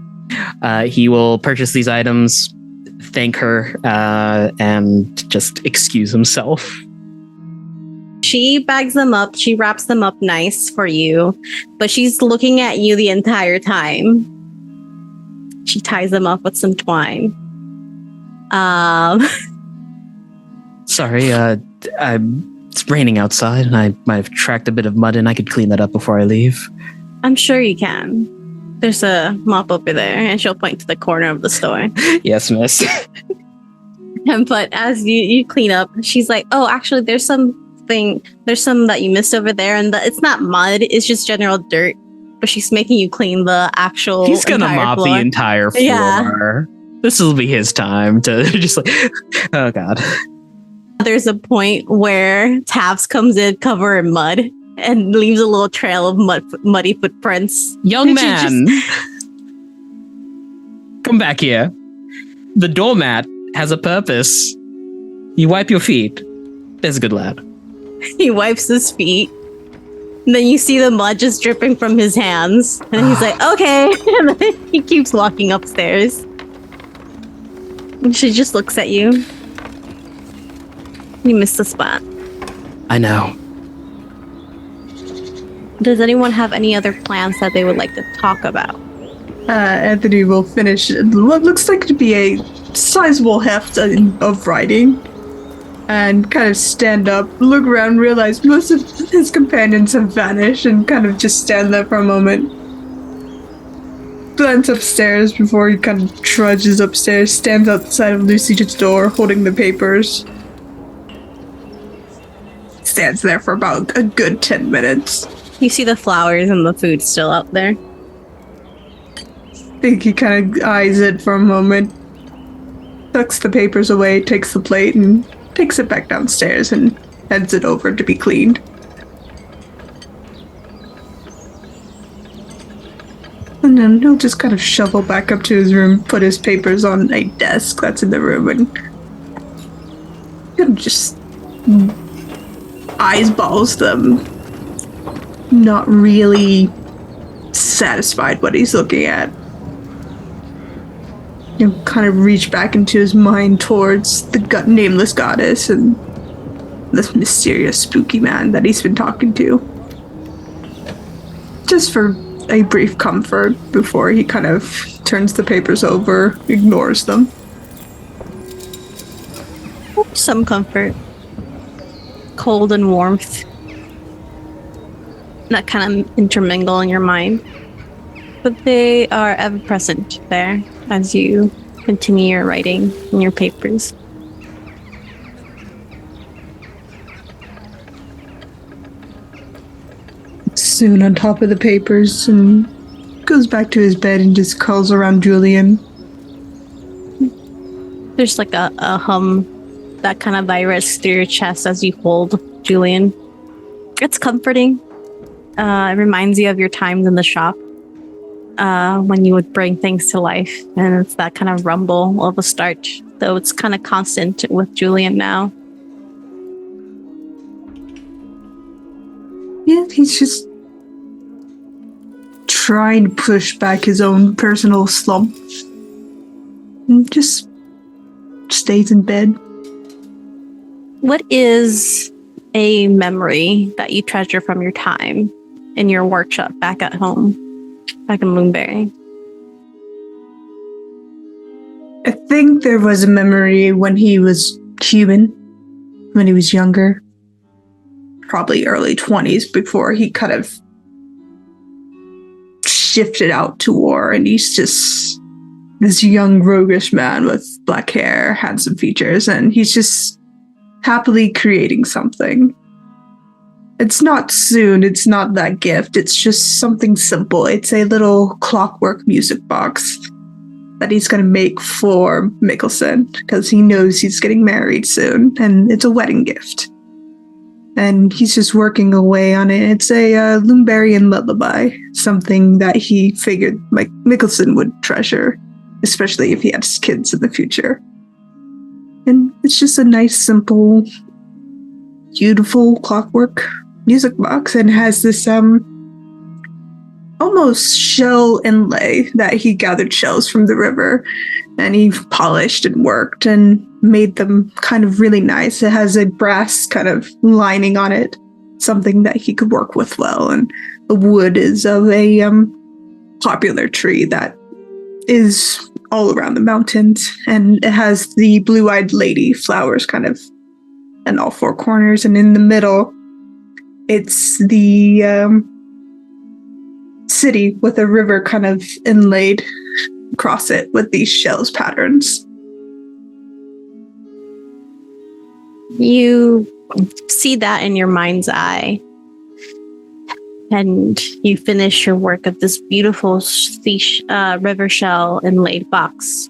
He will purchase these items, thank her, and just excuse himself. She bags them up. She wraps them up nice for you, but she's looking at you the entire time. She ties them up with some twine. Sorry, it's raining outside, and I might have tracked a bit of mud in. I could clean that up before I leave. I'm sure you can. There's a mop over there, and she'll point to the corner of the store. Yes, miss. But as you clean up, she's like, oh, actually, there's some that you missed over there, and it's not mud, it's just general dirt. But she's making you clean the actual He's gonna mop floor. the entire floor. Yeah. This will be his time to just like, oh god. There's a point where Tabs comes in covered in mud and leaves a little trail of muddy footprints. Young man, come back here. The doormat has a purpose. You wipe your feet. There's a good lad. He wipes his feet. And then you see the mud just dripping from his hands. And he's like, okay. And then he keeps walking upstairs. And she just looks at you. You missed the spot. I know. Does anyone have any other plans that they would like to talk about? Anthony will finish what looks like to be a sizable heft of writing and kind of stand up, look around, realize most of his companions have vanished, and kind of just stand there for a moment. Glance upstairs before he kind of trudges upstairs, stands outside of Lucida's door holding the papers. Stands there for about a good 10 minutes. You see the flowers and the food still out there. I think he kind of eyes it for a moment, tucks the papers away, takes the plate, and takes it back downstairs and heads it over to be cleaned. And then he'll just kind of shovel back up to his room, put his papers on a desk that's in the room, and he'll just eyeballs them, not really satisfied what he's looking at. He'll kind of reach back into his mind towards the nameless goddess and this mysterious spooky man that he's been talking to. Just for a brief comfort before he kind of turns the papers over, ignores them. Some comfort. Cold and warmth. That kind of intermingle in your mind. But they are ever present there as you continue your writing in your papers. Soon on top of the papers and goes back to his bed and just curls around Julian. There's like a hum that kind of vibrates through your chest as you hold Julian. It's comforting. It reminds you of your times in the shop when you would bring things to life. And it's that kind of rumble of a start, though it's kind of constant with Julian now. Yeah, he's just trying to push back his own personal slump. And just stays in bed. What is a memory that you treasure from your time in your workshop back at home, back in Moonberry? I think there was a memory when he was human, when he was younger. Probably early 20s before he kind of shifted out to war, and he's just this young roguish man with black hair, handsome features, and he's just happily creating something. It's not soon, it's not that gift, it's just something simple. It's a little clockwork music box that he's going to make for Mickelson because he knows he's getting married soon, and it's a wedding gift. And he's just working away on it. It's a Lumberian lullaby, something that he figured like Mickelson would treasure, especially if he has kids in the future. And it's just a nice, simple, beautiful clockwork music box, and has this almost shell inlay that he gathered shells from the river, and he polished and worked and made them kind of really nice. It has a brass kind of lining on it, something that he could work with well, and the wood is of a popular tree that is all around the mountains, and it has the blue-eyed lady flowers kind of in all four corners, and in the middle it's the city with a river kind of inlaid across it with these shells patterns. You see that in your mind's eye, and you finish your work of this beautiful river shell inlaid box,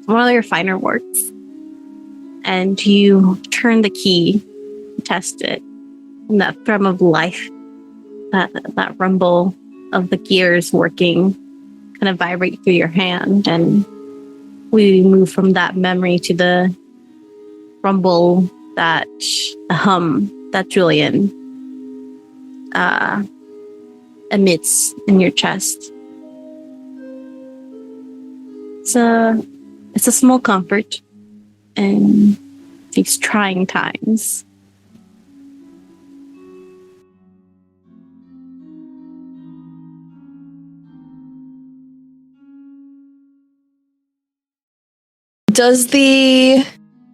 one of your finer works, and you turn the key, test it, and that thrum of life, that rumble of the gears working kind of vibrate through your hand, and we move from that memory to the rumble, that hum that Julian emits in your chest. It's a small comfort in these trying times. Does the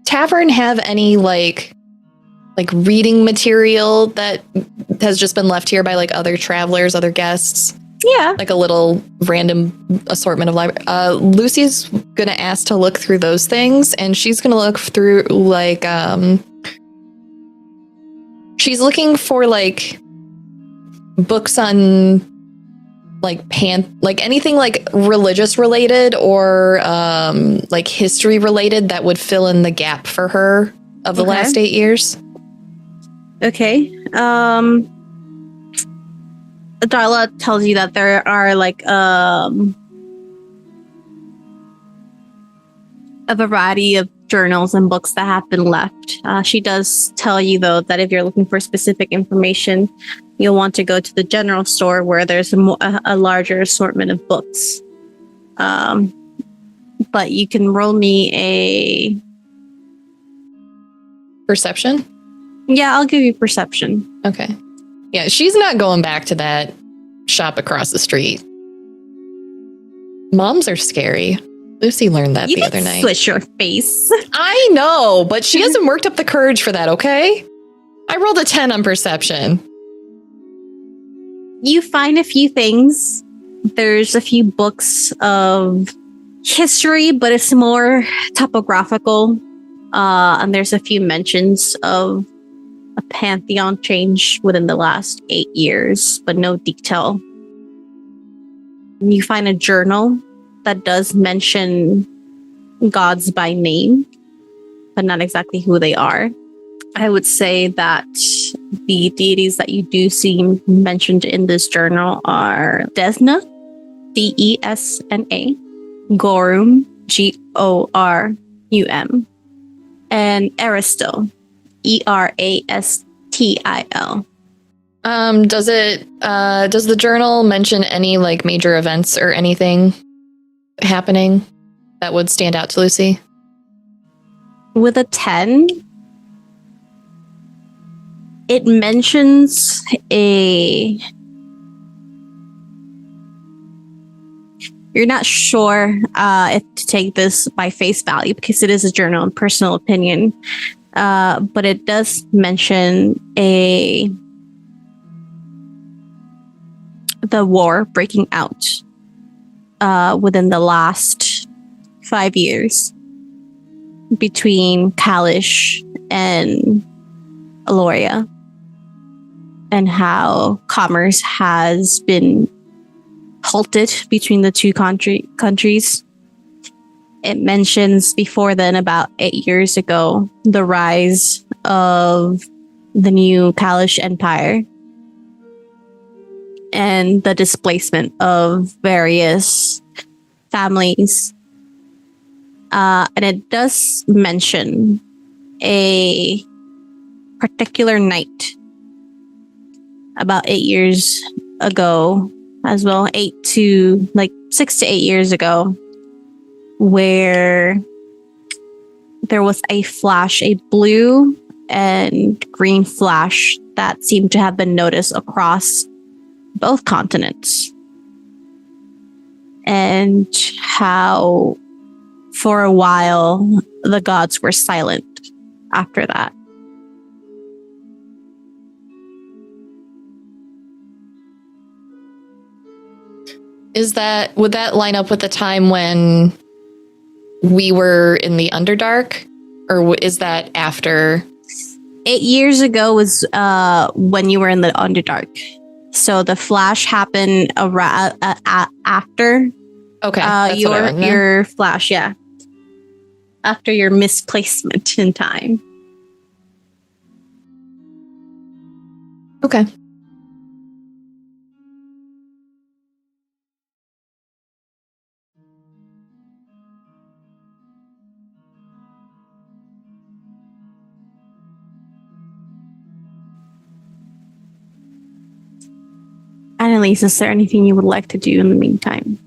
tavern have any like reading material that has just been left here by like other travelers, other guests? Yeah. Like a little random assortment of library. Lucy's gonna ask to look through those things, and she's gonna look through like she's looking for like books on like anything like religious related or like history related that would fill in the gap for her of the last 8 years. Okay. Darla tells you that there are like a variety of journals and books that have been left. She does tell you, though, that if you're looking for specific information, you'll want to go to the general store where there's a larger assortment of books. But you can roll me a... Perception? Yeah, I'll give you perception. Okay. Yeah, she's not going back to that shop across the street. Moms are scary. Lucy learned that You the can other night. switch your face. I know, but she hasn't worked up the courage for that, okay? I rolled a 10 on perception. You find a few things. There's a few books of history, but it's more topographical. And there's a few mentions of a pantheon change within the last 8 years, but no detail. You find a journal that does mention gods by name, but not exactly who they are. I would say that the deities that you do see mentioned in this journal are Desna, Desna, Gorum, Gorum, and Eristil, Erastil. Does the journal mention any like major events or anything happening that would stand out to Lucy? With a 10, it mentions you're not sure if to take this by face value because it is a journal and personal opinion, but it does mention the war breaking out within the last 5 years between Kalish and Aloria, and how commerce has been halted between the two countries. It mentions before then, about 8 years ago, the rise of the new Kalish Empire and the displacement of various families. And it does mention a particular night about 8 years ago as well, 6 to 8 years ago, where there was a flash, a blue and green flash that seemed to have been noticed across both continents, and how for a while the gods were silent after that. Would that line up with the time when we were in the Underdark, or is that after? 8 years ago was when you were in the Underdark. So the flash happened after. Okay, that's what I meant then. your flash, yeah. After your misplacement in time. Okay. Annelisse, is there anything you would like to do in the meantime?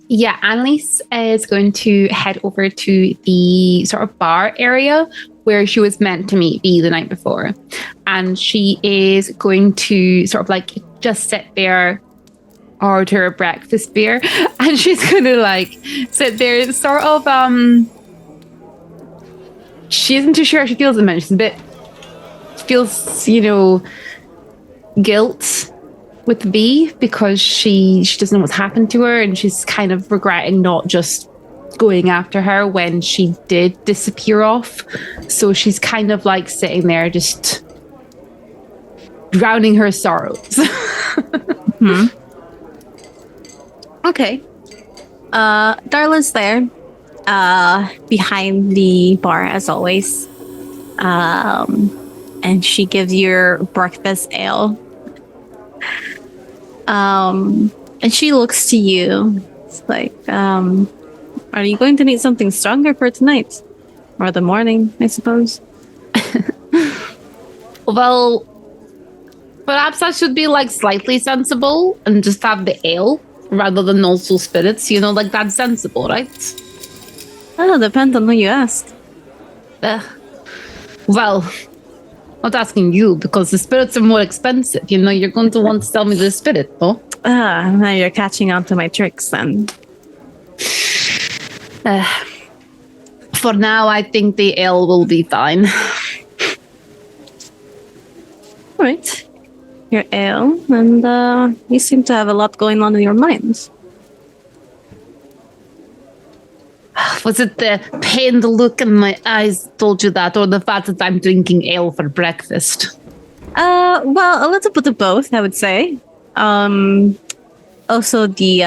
Yeah, Annelisse is going to head over to the sort of bar area where she was meant to meet Bee the night before. And she is going to sort of like just sit there, order a breakfast beer, and she's going to like sit there sort of, she isn't too sure how she feels at the moment. She's a bit, feels, guilt with Bee because she doesn't know what's happened to her, and she's kind of regretting not just going after her when she did disappear off. So she's kind of like sitting there just drowning her sorrows. Okay. Darla's there, behind the bar as always. And she gives you your breakfast ale. And she looks to you. It's like, are you going to need something stronger for tonight? Or the morning, I suppose? Well, perhaps I should be like slightly sensible and just have the ale rather than also spirits. Like that's sensible, right? Oh, depends on who you ask. Well, not asking you because the spirits are more expensive. You're going to want to sell me the spirit, no? Now you're catching on to my tricks then. For now, I think the ale will be fine. Alright. Your ale, and you seem to have a lot going on in your mind. Was it the pained look in my eyes told you that, or the fact that I'm drinking ale for breakfast? Well, a little bit of both, I would say. Also the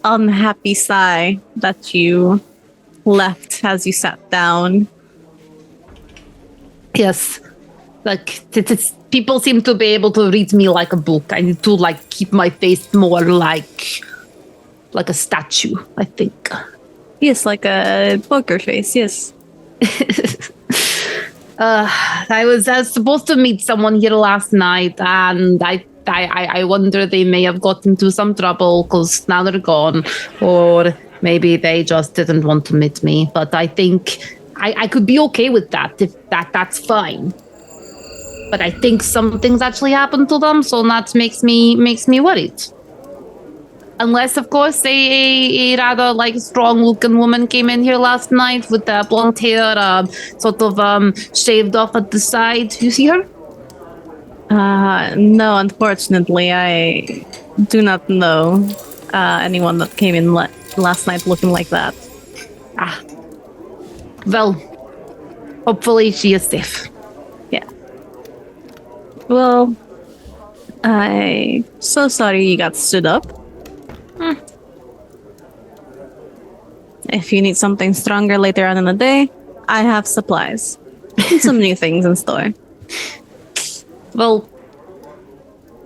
unhappy sigh that you left as you sat down. Yes. Like, people seem to be able to read me like a book. I need to, like, keep my face more like a statue, I think. Yes, like a poker face, yes. I was supposed to meet someone here last night, and I wonder they may have got into some trouble because now they're gone, or maybe they just didn't want to meet me. But I think I could be okay with that if that's fine. But I think some things actually happened to them, so that makes me worried. Unless, of course, a rather like strong-looking woman came in here last night with the blonde hair, sort of shaved off at the side. You see her? No, unfortunately, I do not know anyone that came in last night looking like that. Ah. Well, hopefully she is safe. Yeah. Well, I'm so sorry you got stood up. If you need something stronger later on in the day, I have supplies. And some new things in store. Well,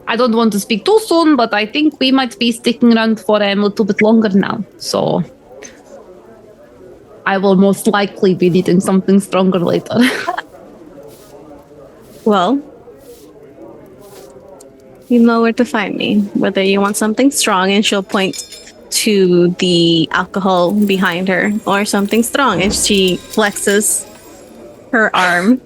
I don't want to speak too soon, but I think we might be sticking around for a little bit longer now. So I will most likely be needing something stronger later. Well, you know where to find me. Whether you want something strong, and she'll point to the alcohol behind her, or something strong, and she flexes her arm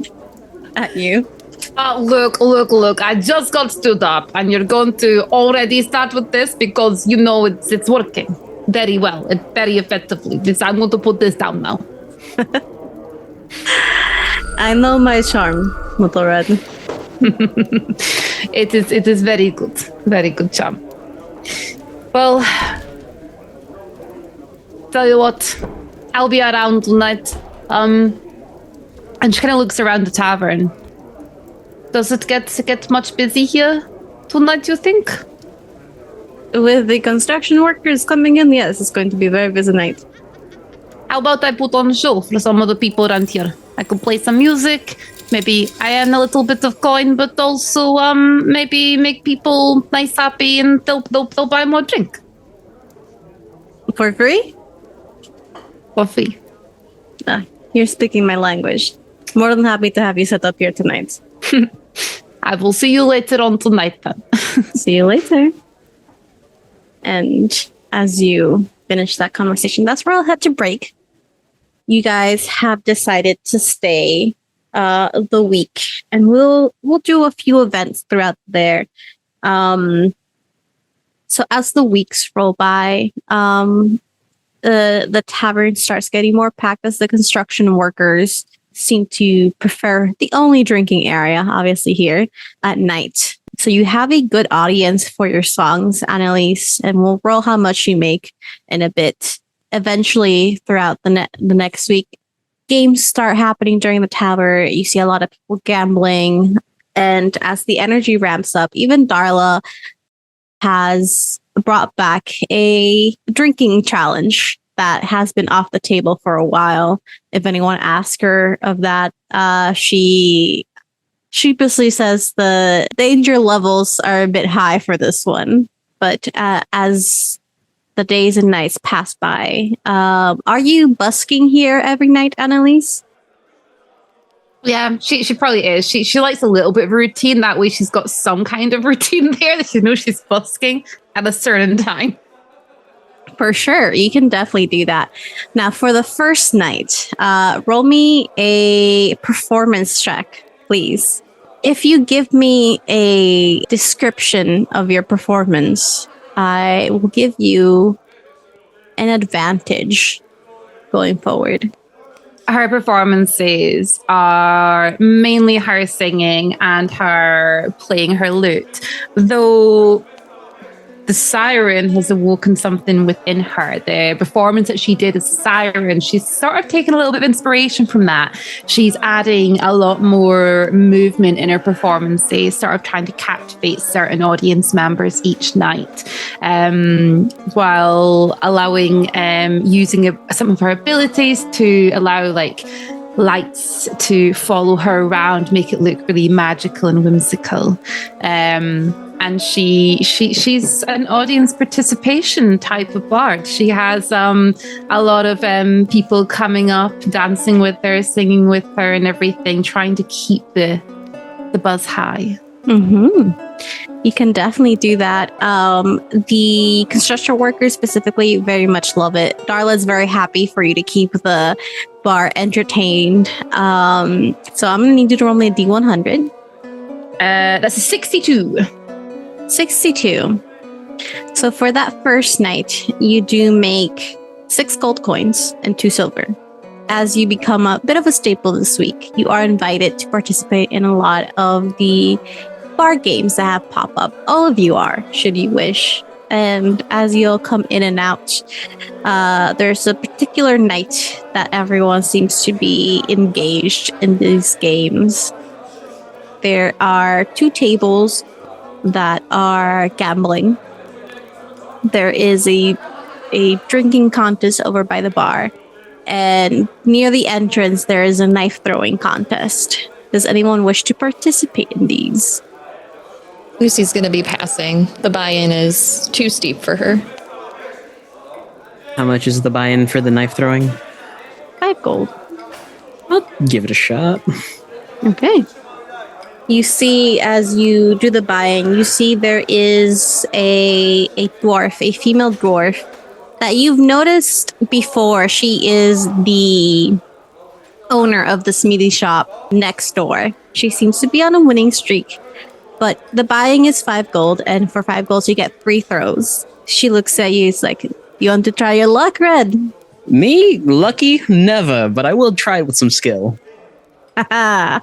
at you. Look, I just got stood up, and you're going to already start with this because you know it's working very well, very effectively. I'm going to put this down now. I know my charm, little red. It is very good charm. Well, tell you what, I'll be around tonight. And she kind of looks around the tavern. Does it get much busy here tonight, you think? With the construction workers coming in, yes, it's going to be a very busy night. How about I put on a show for some of the people around here? I could play some music, maybe I earn a little bit of coin, but also maybe make people nice, happy, and they'll buy more drink. For free? For free. You're speaking my language. More than happy to have you set up here tonight. I will see you later on tonight then. See you later. And as you finish that conversation, that's where I'll have to break. You guys have decided to stay the week, and we'll do a few events throughout there. So as the weeks roll by, the tavern starts getting more packed as the construction workers seem to prefer the only drinking area, obviously, here at night. So you have a good audience for your songs, Annelisse, and we'll roll how much you make in a bit. Eventually, throughout the next week, games start happening during the tavern. You see a lot of people gambling. And as the energy ramps up, even Darla has brought back a drinking challenge that has been off the table for a while. If anyone asks her of that, she sheepishly says the danger levels are a bit high for this one. But as the days and nights pass by, are you busking here every night, Annelisse? Yeah, she probably is. She likes a little bit of a routine. That way she's got some kind of routine there that she knows she's busking at a certain time. For sure. You can definitely do that. Now, for the first night, roll me a performance check, please. If you give me a description of your performance, I will give you an advantage going forward. Her performances are mainly her singing and her playing her lute, though the siren has awoken something within her. The performance that she did as siren, she's sort of taken a little bit of inspiration from that. She's adding a lot more movement in her performances, sort of trying to captivate certain audience members each night, while allowing using some of her abilities to allow lights to follow her around, make it look really magical and whimsical. And she's an audience participation type of bard. She has a lot of people coming up, dancing with her, singing with her, and everything, trying to keep the buzz high. Mm-hmm. You can definitely do that. The construction workers specifically very much love it. Darla's very happy for you to keep the bar entertained. So I'm going to need you to roll me a D100. That's a 62. 62. So for that first night, you do make 6 gold coins and 2 silver. As you become a bit of a staple this week, you are invited to participate in a lot of the bar games that have pop up. All of you are, should you wish. And as you'll come in and out, there's a particular night that everyone seems to be engaged in these games. There are 2 tables that are gambling. There is a drinking contest over by the bar, and near the entrance there is a knife throwing contest. Does anyone wish to participate in these? Lucy's going to be passing. The buy-in is too steep for her. How much is the buy-in for the knife throwing? 5 gold. I'll give it a shot. Okay. You see, as you do the buying, you see there is a dwarf, a female dwarf, that you've noticed before. She is the owner of the smithy shop next door. She seems to be on a winning streak, but the buying is 5 gold, and for 5 gold you get 3 throws. She looks at you, it's like, you want to try your luck, Red? Me? Lucky? Never, but I will try it with some skill. Haha.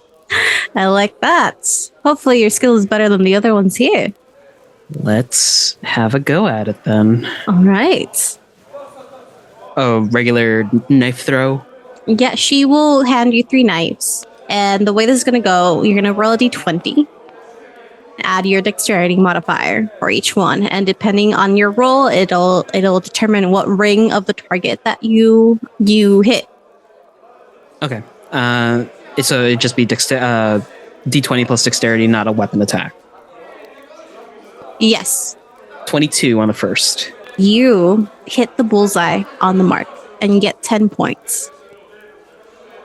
I like that. Hopefully your skill is better than the other ones here. Let's have a go at it then. All right. Oh, regular knife throw? Yeah, she will hand you 3 knives. And the way this is going to go, you're going to roll a d20. Add your dexterity modifier for each one. And depending on your roll, it'll determine what ring of the target that you hit. Okay. So it'd just be D20 plus dexterity, not a weapon attack. Yes. 22 on the first. You hit the bullseye on the mark, and you get 10 points.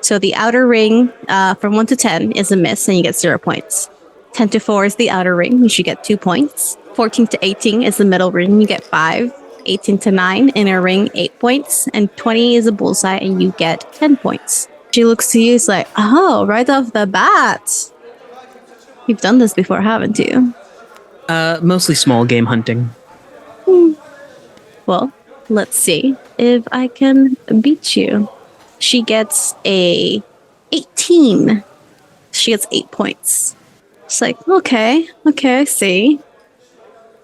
So the outer ring from 1 to 10 is a miss, and you get 0 points. 10 to 4 is the outer ring, you should get 2 points. 14 to 18 is the middle ring, you get 5. 18 to 9, inner ring, 8 points. And 20 is a bullseye, and you get 10 points. She looks to you, it's like, oh, right off the bat. You've done this before, haven't you? Mostly small game hunting. Well, let's see if I can beat you. She gets a 18. She gets 8 points. It's like, okay, I see.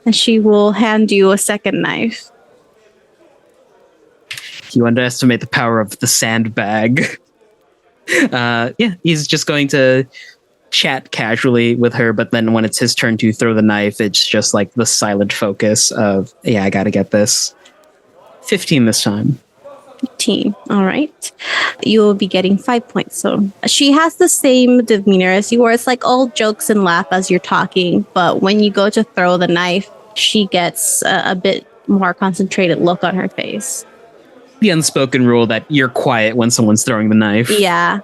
And she will hand you a second knife. You underestimate the power of the sandbag. He's just going to chat casually with her, but then when it's his turn to throw the knife, it's just like the silent focus of, I gotta get this. 15 this time. 15. All right. You will be getting 5 points. So she has the same demeanor as you, where it's like all jokes and laugh as you're talking. But when you go to throw the knife, she gets a bit more concentrated look on her face. The unspoken rule that you're quiet when someone's throwing the knife. Yeah.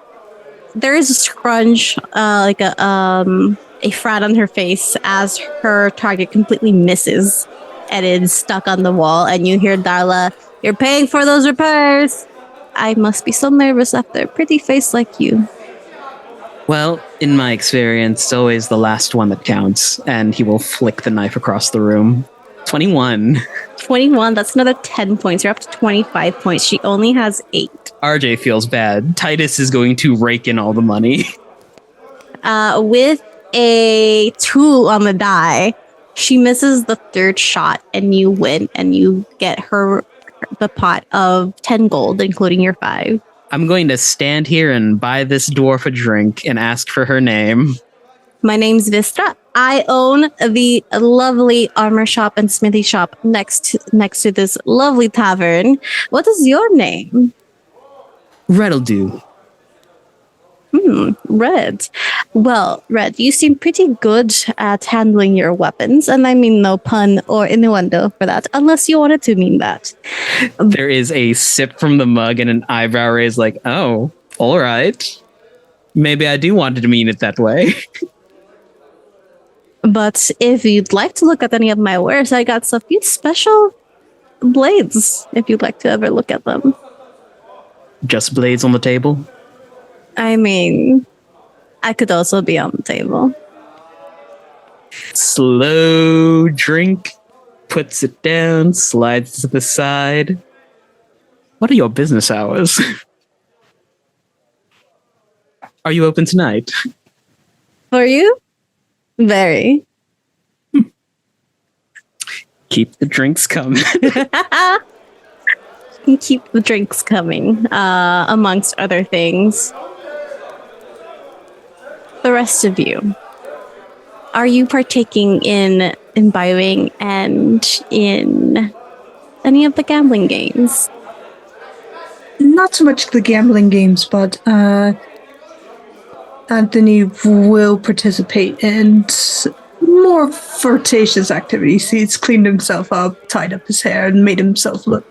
There is a scrunch, like a frown on her face as her target completely misses and is stuck on the wall. And you hear Darla, "You're paying for those repairs." I must be so nervous after a pretty face like you. Well, in my experience, it's always the last one that counts, and he will flick the knife across the room. 21. 21, that's another 10 points. You're up to 25 points. She only has 8. RJ feels bad. Titus is going to rake in all the money. With a 2 on the die, she misses the third shot, and you win, and you get her the pot of 10 gold, including your 5. I'm going to stand here and buy this dwarf a drink and ask for her name. My name's Vistra. I own the lovely armor shop and smithy shop next to this lovely tavern. What is your name? Red'll do. Red. Well, Red, you seem pretty good at handling your weapons, and I mean no pun or innuendo for that, unless you wanted to mean that. There is a sip from the mug and an eyebrow raise like, oh, all right. Maybe I do want to mean it that way. But if you'd like to look at any of my wares, I got some special blades, if you'd like to ever look at them. Just blades on the table? I mean, I could also be on the table. Slow drink, puts it down, slides to the side. What are your business hours? Are you open tonight? For you? Very. Keep the drinks coming. Keep the drinks coming, amongst other things. The rest of you, are you partaking in imbibing and in any of the gambling games? Not so much the gambling games, but Anthony will participate in more flirtatious activities. He's cleaned himself up, tied up his hair, and made himself look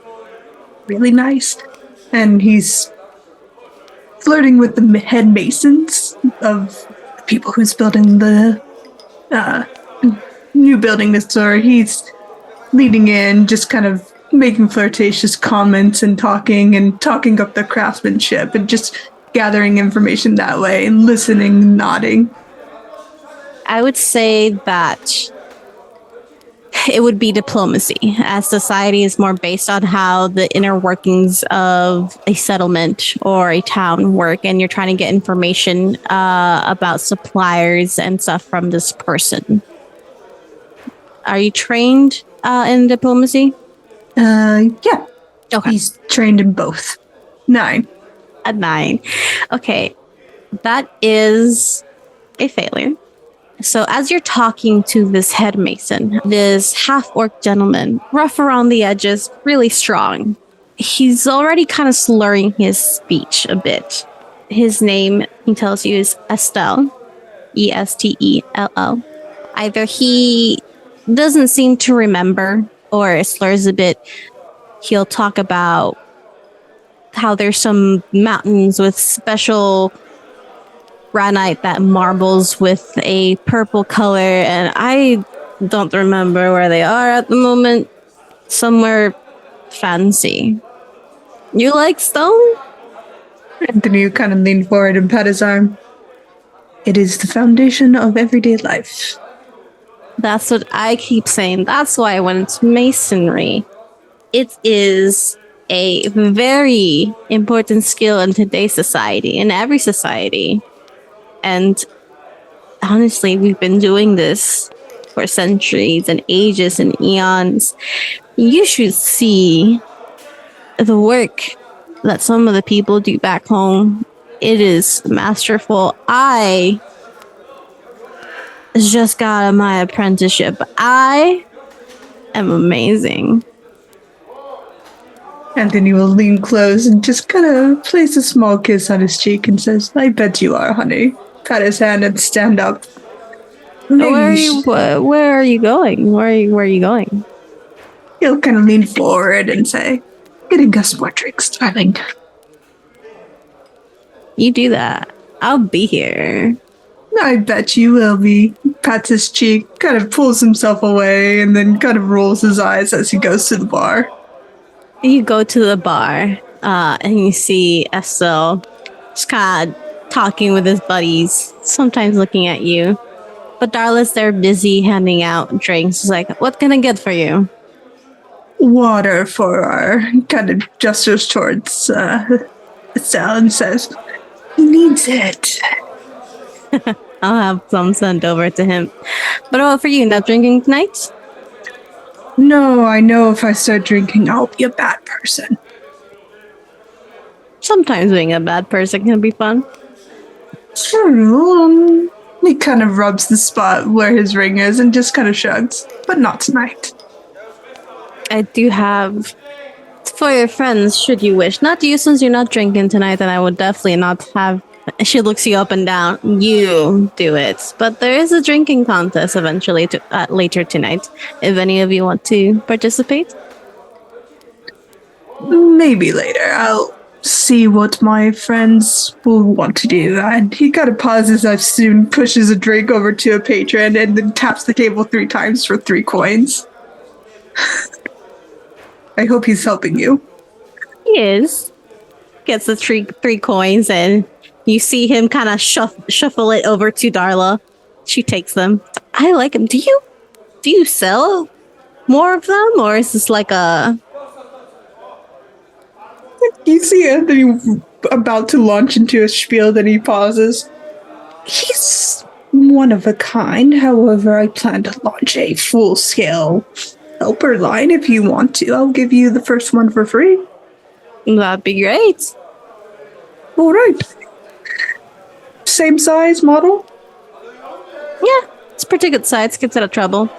really nice. And he's flirting with the head masons of the people who's building the new building this store. He's leading in, just kind of making flirtatious comments and talking up the craftsmanship and just gathering information that way and listening, nodding. I would say that it would be diplomacy, as society is more based on how the inner workings of a settlement or a town work, and you're trying to get information about suppliers and stuff from this person. Are you trained in diplomacy? Yeah. Okay. He's trained in both. 9. A 9. Okay. That is a failure. So as you're talking to this head mason, this half-orc gentleman, rough around the edges, really strong, he's already kind of slurring his speech a bit. His name, he tells you, is Estelle. Estell. Either he doesn't seem to remember or slurs a bit. He'll talk about how there's some mountains with special granite that marbles with a purple color, and I don't remember where they are at the moment. Somewhere fancy. You like stone? Anthony will kind of lean forward and pat his arm. It is the foundation of everyday life. That's what I keep saying. That's why I went into masonry. It is a very important skill in today's society, in every society. And honestly, we've been doing this for centuries and ages and eons. You should see the work that some of the people do back home. It is masterful. I just got my apprenticeship. I am amazing. Anthony will lean close and just kind of place a small kiss on his cheek and says, I bet you are, honey. Pat his hand and stand up. Where are you going? Where are you going? He'll kind of lean forward and say, getting us more drinks, darling. You do that. I'll be here. I bet you will be. Pats his cheek, kind of pulls himself away, and then kind of rolls his eyes as he goes to the bar. You go to the bar, and you see Estelle just kind of talking with his buddies, sometimes looking at you. But Darla's there busy handing out drinks. He's like, what can I get for you? Water for our kind of gestures towards Estelle and says, he needs it. I'll have some sent over to him. But what for you? Not drinking tonight? No, I know if I start drinking, I'll be a bad person. Sometimes being a bad person can be fun. True. He kind of rubs the spot where his ring is and just kind of shrugs. But not tonight. I do have for your friends, should you wish. Not you, since you're not drinking tonight, then I would definitely not have. She looks you up and down. You do it. But there is a drinking contest eventually later tonight. If any of you want to participate. Maybe later. I'll see what my friends will want to do. And he kind of pauses as soon, pushes a drink over to a patron, and then taps the table 3 times for 3 coins. I hope he's helping you. He is. Gets the three coins, and you see him kind of shuffle it over to Darla. She takes them. I like them. Do you sell more of them, or is this like a? You see Anthony about to launch into a spiel, then he pauses. He's one of a kind. However, I plan to launch a full-scale helper line if you want to. I'll give you the first one for free. That'd be great. All right. Same size model? Yeah, it's pretty good size. Gets out of trouble.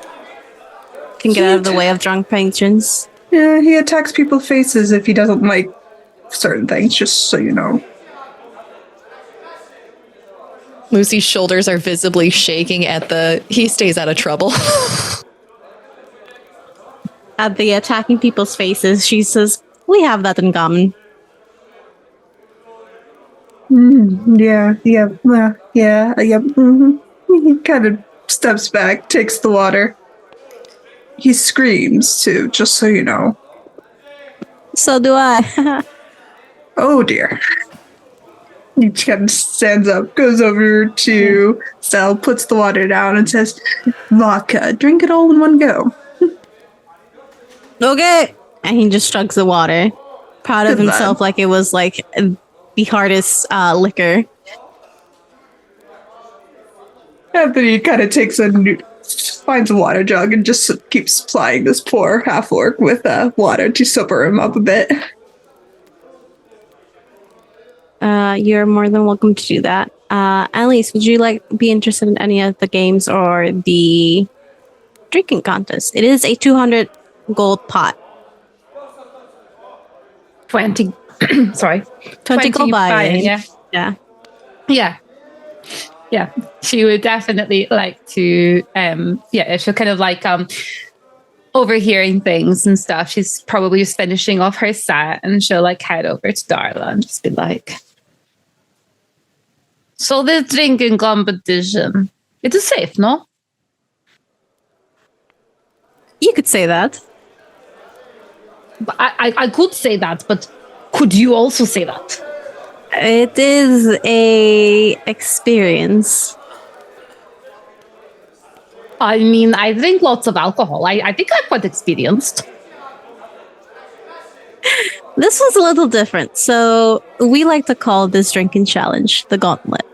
Can get out of the way of drunk patrons. Yeah, he attacks people's faces if he doesn't like certain things, just so you know. Lucy's shoulders are visibly shaking at he stays out of trouble. At the attacking people's faces, she says, we have that in common. Yeah. Mm-hmm. He kind of steps back, takes the water. He screams too, just so you know. So do I. Oh dear. He kind of stands up, goes over to Stell, puts the water down, and says, vodka, drink it all in one go. Okay. And he just chugs the water. Proud of Good himself, lad. like it was like the hardest liquor. Anthony kind of finds a water jug and just keeps supplying this poor half-orc with water to sober him up a bit. You're more than welcome to do that. Annelisse, would you be interested in any of the games or the drinking contest? It is a 200 gold pot. 20. Sorry. 20 gold buy-in. Yeah. She would definitely like to, she'll kind of overhearing things and stuff. She's probably just finishing off her set, and she'll head over to Darla and just be like, so this drinking competition, it is safe, no? You could say that. But I could say that, but could you also say that? It is a experience. I mean, I drink lots of alcohol. I think I'm quite experienced. This was a little different. So we like to call this drinking challenge the gauntlet.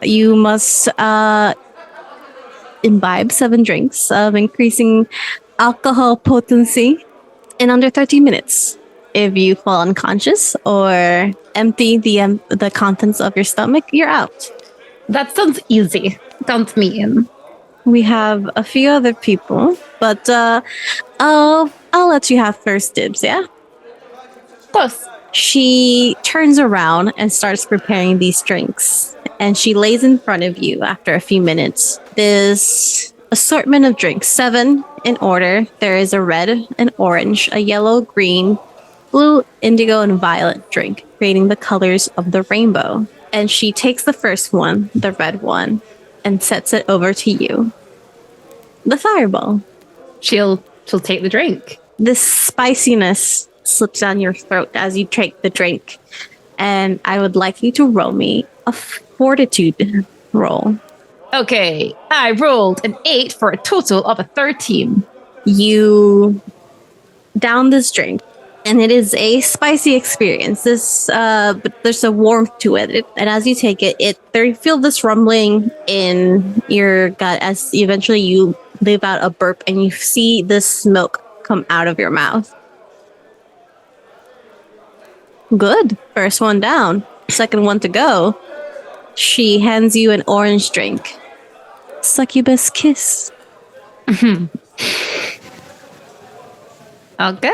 You must imbibe 7 drinks of increasing alcohol potency in under 30 minutes. If you fall unconscious or empty the contents of your stomach, you're out. That sounds easy. Count me in. We have a few other people, but I'll let you have first dibs, yeah? Of course. She turns around and starts preparing these drinks, and she lays in front of you after a few minutes this assortment of drinks, 7 in order. There is a red, an orange, a yellow, green, blue, indigo, and violet drink, creating the colors of the rainbow. And she takes the first one, the red one, and sets it over to you. The fireball. She'll take the drink. This spiciness slips down your throat as you take the drink. And I would like you to roll me a fortitude roll. Okay, I rolled an 8 for a total of a 13. You down this drink, and it is a spicy experience. But there's a warmth to it. And as you take it, you feel this rumbling in your gut as eventually you leave out a burp, and you see this smoke come out of your mouth. Good. First one down. Second one to go. She hands you an orange drink. Succubus kiss. Okay,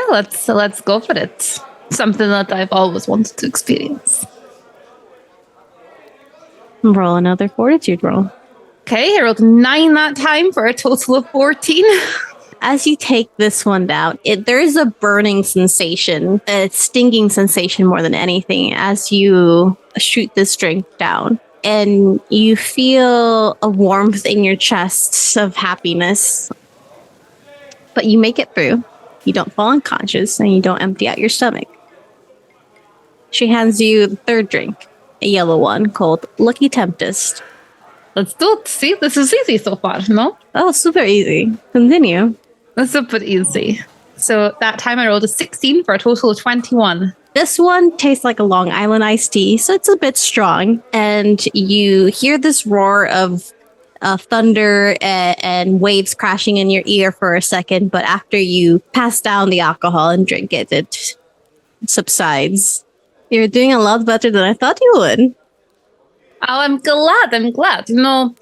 let's go for it. Something that I've always wanted to experience. Roll another fortitude roll. Okay, I rolled 9 that time for a total of 14. As you take this one down, there is a burning sensation, a stinging sensation more than anything as you shoot this drink down. And you feel a warmth in your chest of happiness. But you make it through. You don't fall unconscious and you don't empty out your stomach. She hands you the third drink, a yellow one called Lucky Tempest. Let's do it. See, this is easy so far, no? Oh, super easy. Continue. That's super easy. So that time I rolled a 16 for a total of 21. This one tastes like a Long Island iced tea, so it's a bit strong. And you hear this roar of thunder and waves crashing in your ear for a second. But after you pass down the alcohol and drink it, it subsides. You're doing a lot better than I thought you would. Oh, I'm glad. You know,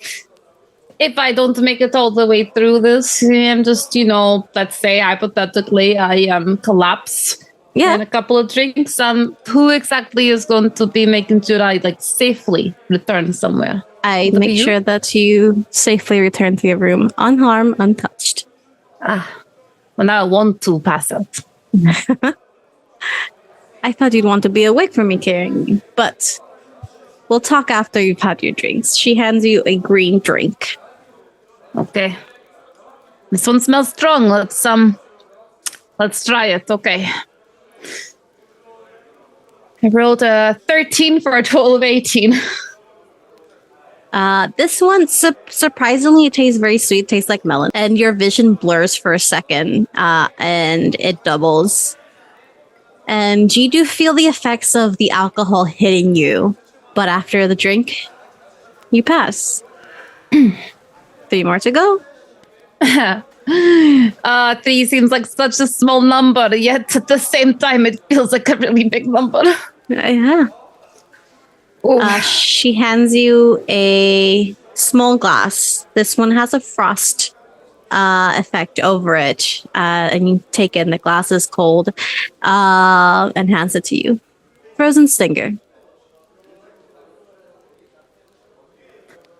if I don't make it all the way through this, I'm just, let's say hypothetically, I collapse in a couple of drinks. Who exactly is going to be making sure I safely return somewhere? I make sure that you safely return to your room, unharmed, untouched. Well, now I want to pass out. I thought you'd want to be awake for me carrying you, but we'll talk after you've had your drinks. She hands you a green drink. Okay. This one smells strong. Let's try it. Okay. I rolled a 13 for a total of 18. This one, surprisingly, it tastes very sweet. It tastes like melon. And your vision blurs for a second, and it doubles. And you do feel the effects of the alcohol hitting you. But after the drink, you pass. 3 more to go. 3 seems like such a small number, yet at the same time, it feels like a really big number. Yeah. She hands you a small glass. This one has a frost effect over it. And you take it, and the glass is cold, and hands it to you. Frozen Stinger.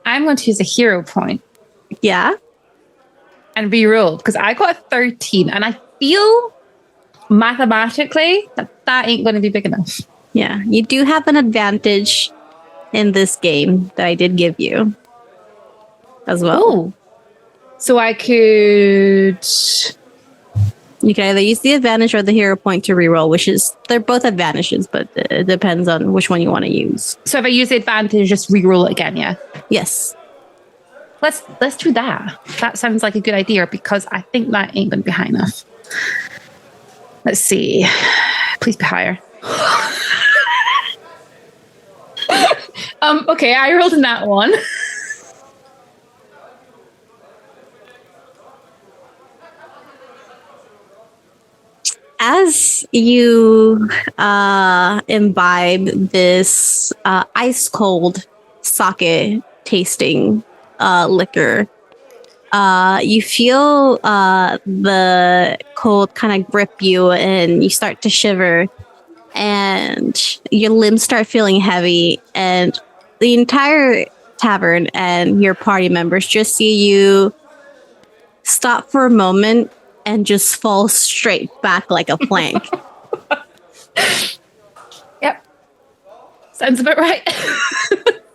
I'm going to use a hero point. Yeah? And re-roll, because I got a 13, and I feel mathematically that ain't going to be big enough. Yeah, you do have an advantage in this game that I did give you as well. Oh. So I could... You can either use the advantage or the hero point to reroll, they're both advantages, but it depends on which one you want to use. So if I use the advantage, just reroll it again, yeah? Yes. Let's do that. That sounds like a good idea, because I think that ain't going to be high enough. Let's see. Please be higher. Okay, I rolled in that one. As you imbibe this ice cold sake tasting liquor, you feel the cold kind of grip you, and you start to shiver, and your limbs start feeling heavy, and the entire tavern and your party members just see you stop for a moment and just fall straight back like a plank. Yep. Sounds about right.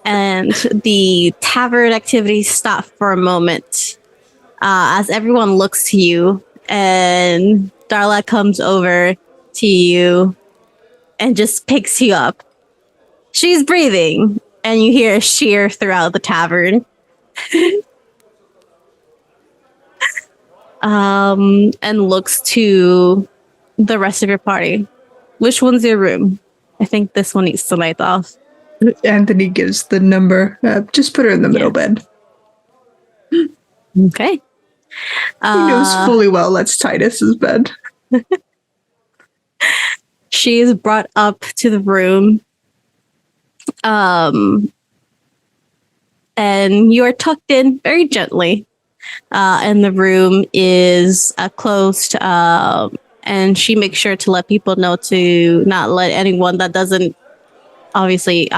And the tavern activities stop for a moment as everyone looks to you, and Darla comes over to you and just picks you up She's breathing, and you hear a sheer throughout the tavern. And looks to the rest of your party. Which one's your room? I think this one needs the light off. Anthony gives the number. Just put her in the middle bed. Okay. He knows fully well that's Titus's bed. She is brought up to the room. And you are tucked in very gently. And the room is closed. And she makes sure to let people know to not let anyone that doesn't obviously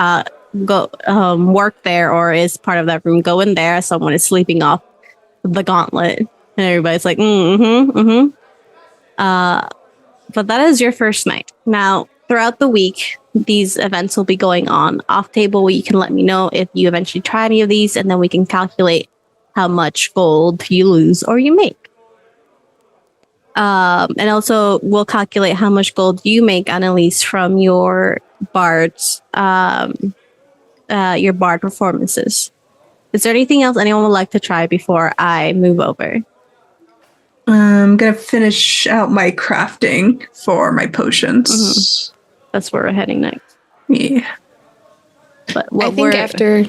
go work there or is part of that room go in there. Someone is sleeping off the gauntlet. And everybody's like, but that is your first night. Now, throughout the week, these events will be going on. Off table, you can let me know if you eventually try any of these, and then we can calculate how much gold you lose or you make. And also, we'll calculate how much gold you make, Annelisse, from your bard performances. Is there anything else anyone would like to try before I move over? I'm going to finish out my crafting for my potions. That's where we're heading next. Yeah. But I think after...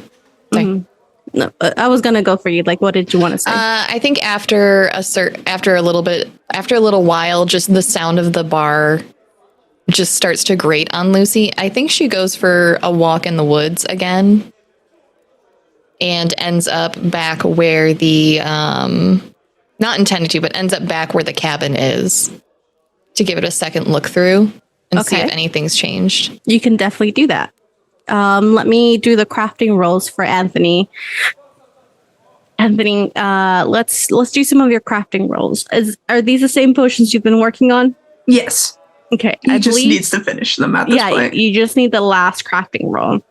No, I was gonna go for you. Like, what did you want to say? I think after a little while, just the sound of the bar just starts to grate on Lucy. I think she goes for a walk in the woods again, and ends up back where the not intended to, but ends up back where the cabin is to give it a second look through and see if anything's changed. You can definitely do that. Let me do the crafting rolls for Anthony. Anthony, let's do some of your crafting rolls. Are these the same potions you've been working on? Yes. Okay. He just needs to finish them at this point. You just need the last crafting roll.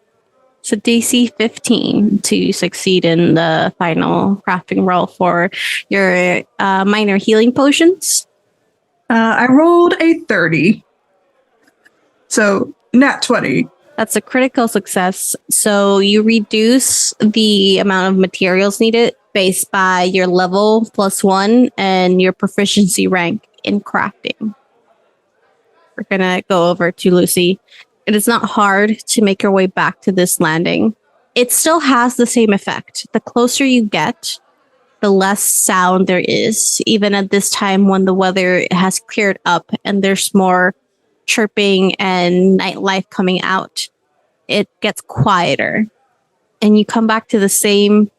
So DC 15 to succeed in the final crafting roll for your minor healing potions. I rolled a 30. So, nat 20. That's a critical success. So you reduce the amount of materials needed based by your level +1 and your proficiency rank in crafting. We're going to go over to Lucy. It is not hard to make your way back to this landing. It still has the same effect. The closer you get, the less sound there is, even at this time when the weather has cleared up and there's more chirping and nightlife coming out. It gets quieter, and you come back to the same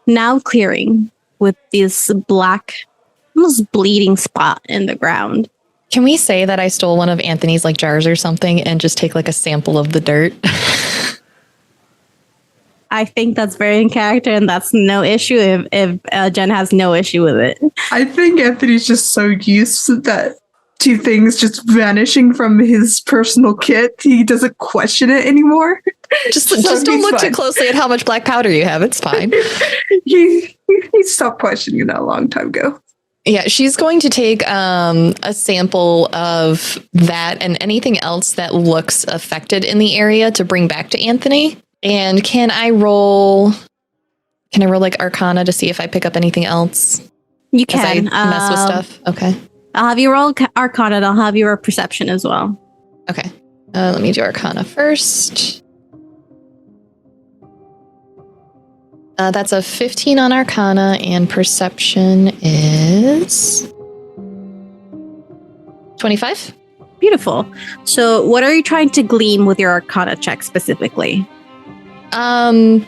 now clearing with this black, almost bleeding spot in the ground. Can we say that I stole one of Anthony's like jars or something and just take like a sample of the dirt? I think that's very in character, and that's no issue if Jen has no issue with it. I think Anthony's just so used to that to things just vanishing from his personal kit. He doesn't question it anymore. Just don't look too closely at how much black powder you have. It's fine. he stopped questioning that a long time ago. Yeah, she's going to take a sample of that and anything else that looks affected in the area to bring back to Anthony. And can I roll like Arcana to see if I pick up anything else? You can. As I mess with stuff. Okay. I'll have you roll Arcana and I'll have your perception as well. Okay. Let me do Arcana first. That's a 15 on Arcana, and Perception is 25. Beautiful. So what are you trying to glean with your Arcana check specifically?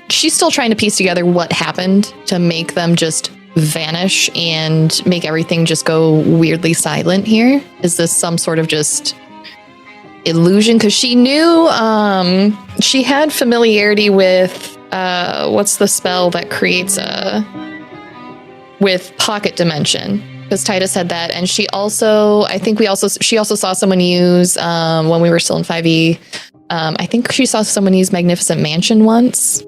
She's still trying to piece together what happened to make them just vanish and make everything just go weirdly silent here. Is this some sort of just illusion? Because she knew she had familiarity with what's the spell that creates with pocket dimension, because Titus had that, and she also saw someone use when we were still in 5e. I think she saw someone use Magnificent Mansion once.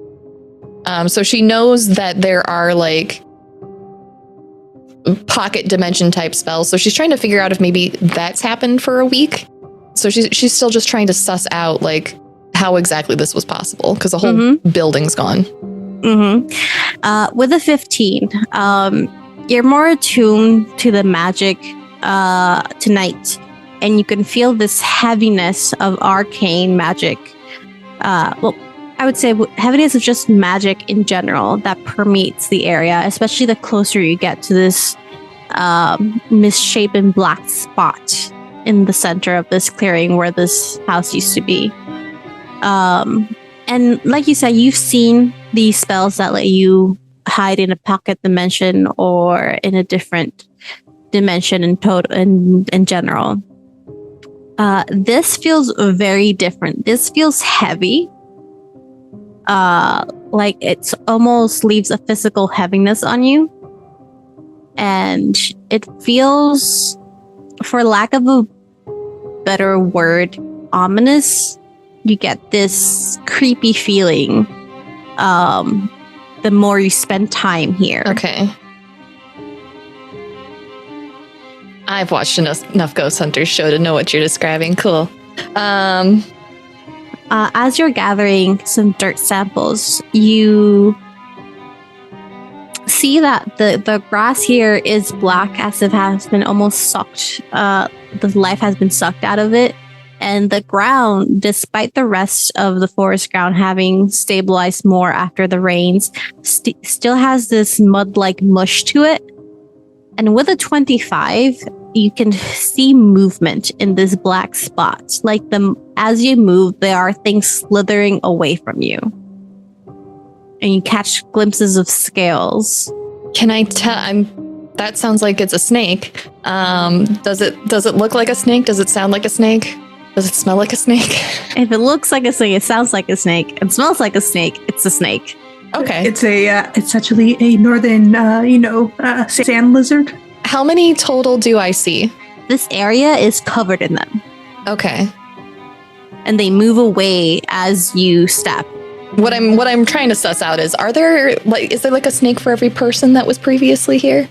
So she knows that there are like pocket dimension type spells. So she's trying to figure out if maybe that's happened for a week. So she's still just trying to suss out like how exactly this was possible, because the whole building's gone. With a 15, you're more attuned to the magic tonight, and you can feel this heaviness of arcane magic. Well, I would say heaviness of just magic in general that permeates the area, especially the closer you get to this misshapen black spot in the center of this clearing where this house used to be. And like you said, you've seen these spells that let you hide in a pocket dimension or in a different dimension in general. This feels very different. This feels heavy. Like it almost leaves a physical heaviness on you. And it feels, for lack of a better word, ominous. You get this creepy feeling the more you spend time here. Okay. I've watched enough Ghost Hunters show to know what you're describing. Cool. As you're gathering some dirt samples, you see that the grass here is black, as if it has been almost sucked. The life has been sucked out of it. And the ground, despite the rest of the forest ground having stabilized more after the rains, still has this mud-like mush to it. And with a 25, you can see movement in this black spot. Like as you move, there are things slithering away from you. And you catch glimpses of scales. Can I tell? That sounds like it's a snake. Does it look like a snake? Does it sound like a snake? Does it smell like a snake? If it looks like a snake, it sounds like a snake, and smells like a snake, it's a snake. Okay. It's actually a northern, sand lizard. How many total do I see? This area is covered in them. Okay. And they move away as you step. What I'm trying to suss out is is there like a snake for every person that was previously here?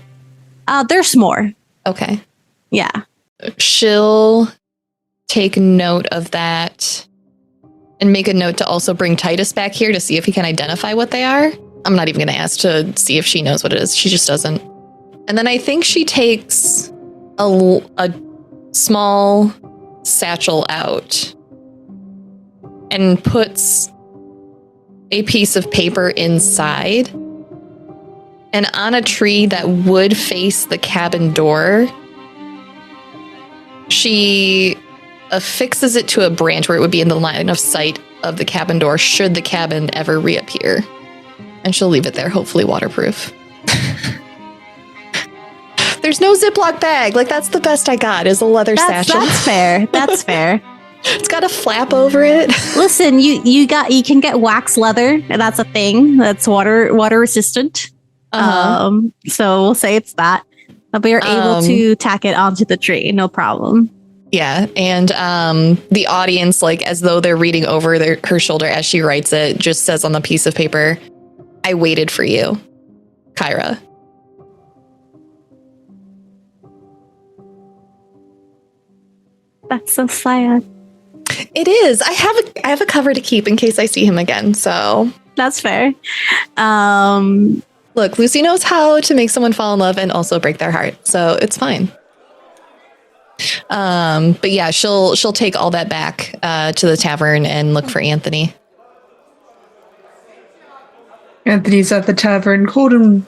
There's more. Okay. Yeah. She'll take note of that and make a note to also bring Titus back here to see if he can identify what they are. I'm not even going to ask to see if she knows what it is. She just doesn't. And then I think she takes a small satchel out and puts a piece of paper inside. And on a tree that would face the cabin door, she affixes it to a branch where it would be in the line of sight of the cabin door should the cabin ever reappear. And she'll leave it there, hopefully waterproof. There's no Ziploc bag. Like, that's the best I got, is a leather satchel. That's fair. That's fair. It's got a flap over it. Listen, you can get wax leather, and that's a thing. That's water resistant. So we'll say it's that. But you're able to tack it onto the tree, no problem. Yeah, and the audience, like, as though they're reading over her shoulder as she writes it, just says on the piece of paper, "I waited for you, Kyra." That's so sad. It is. I have a cover to keep in case I see him again, so that's fair. Look, Lucy knows how to make someone fall in love and also break their heart, so it's fine. But yeah, she'll take all that back to the tavern and look for Anthony. Anthony's at the tavern holding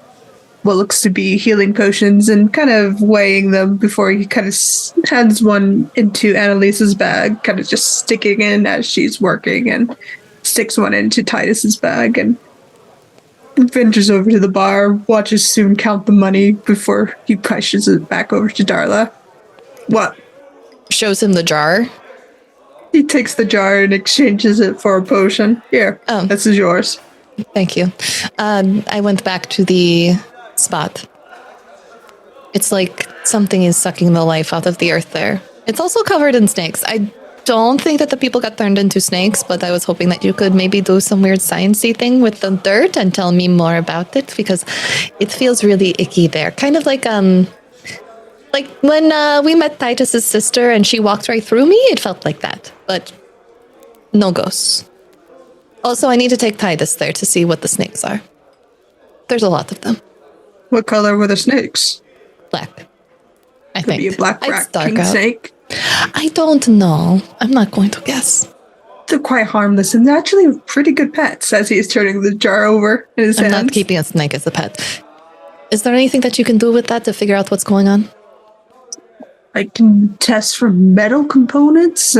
what looks to be healing potions and kind of weighing them before he kind of hands one into Annelise's bag, kind of just sticking in as she's working, and sticks one into Titus's bag and ventures over to the bar, watches Soon count the money before he pushes it back over to Darla. What? Shows him the jar. He takes the jar and exchanges it for a potion. Here, this is yours. Thank you. I went back to the spot. It's like something is sucking the life out of the earth there. It's also covered in snakes. I don't think that the people got turned into snakes, but I was hoping that you could maybe do some weird sciencey thing with the dirt and tell me more about it, because it feels really icky there. Kind of like when we met Titus's sister and she walked right through me, it felt like that. But no ghosts. Also, I need to take Titus there to see what the snakes are. There's a lot of them. What color were the snakes? Black. I Could think. be a black It's rat dark king out. snake. I don't know. I'm not going to guess. They're quite harmless and they're actually pretty good pets as he's turning the jar over in his I'm hands. not keeping a snake as a pet. Is there anything that you can do with that to figure out what's going on? I can test for metal components,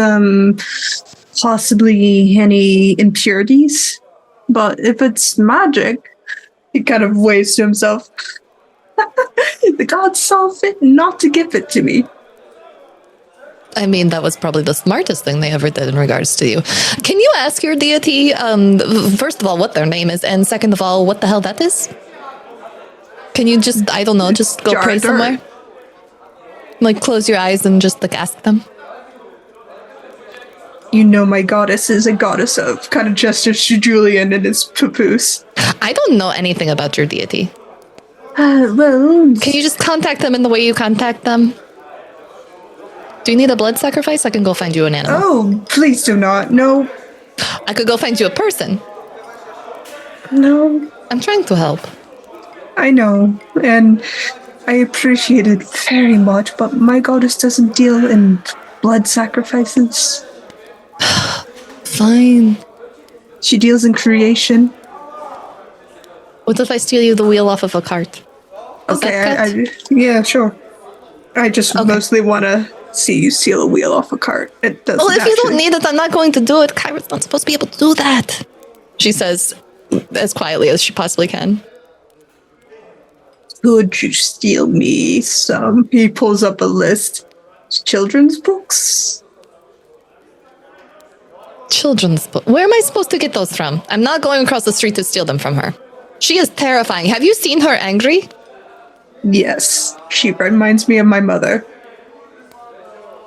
possibly any impurities. But if it's magic, he kind of waves to himself. The gods saw fit not to give it to me. I mean, that was probably the smartest thing they ever did in regards to you. Can you ask your deity, first of all, what their name is, and second of all, what the hell that is? Can you just, I don't know, just go pray somewhere? Like, close your eyes and just, like, ask them? You know my goddess is a goddess of, kind of gestures to Julian and his papoose. I don't know anything about your deity. Well... Can you just contact them in the way you contact them? Do you need a blood sacrifice? I can go find you an animal. Oh, please do not. No. I could go find you a person. No. I'm trying to help. I know, and I appreciate it very much, but my goddess doesn't deal in blood sacrifices. Fine. She deals in creation. What if I steal you the wheel off of a cart? Does that cut? Yeah, sure. I just mostly want to see you steal a wheel off a cart. It doesn't. Well, if you don't need it, I'm not going to do it. Kyra's not supposed to be able to do that. She says as quietly as she possibly can. Could you steal me some? He pulls up a list. Children's books? Children's book. Where am I supposed to get those from? I'm not going across the street to steal them from her. She is terrifying. Have you seen her angry? Yes. She reminds me of my mother.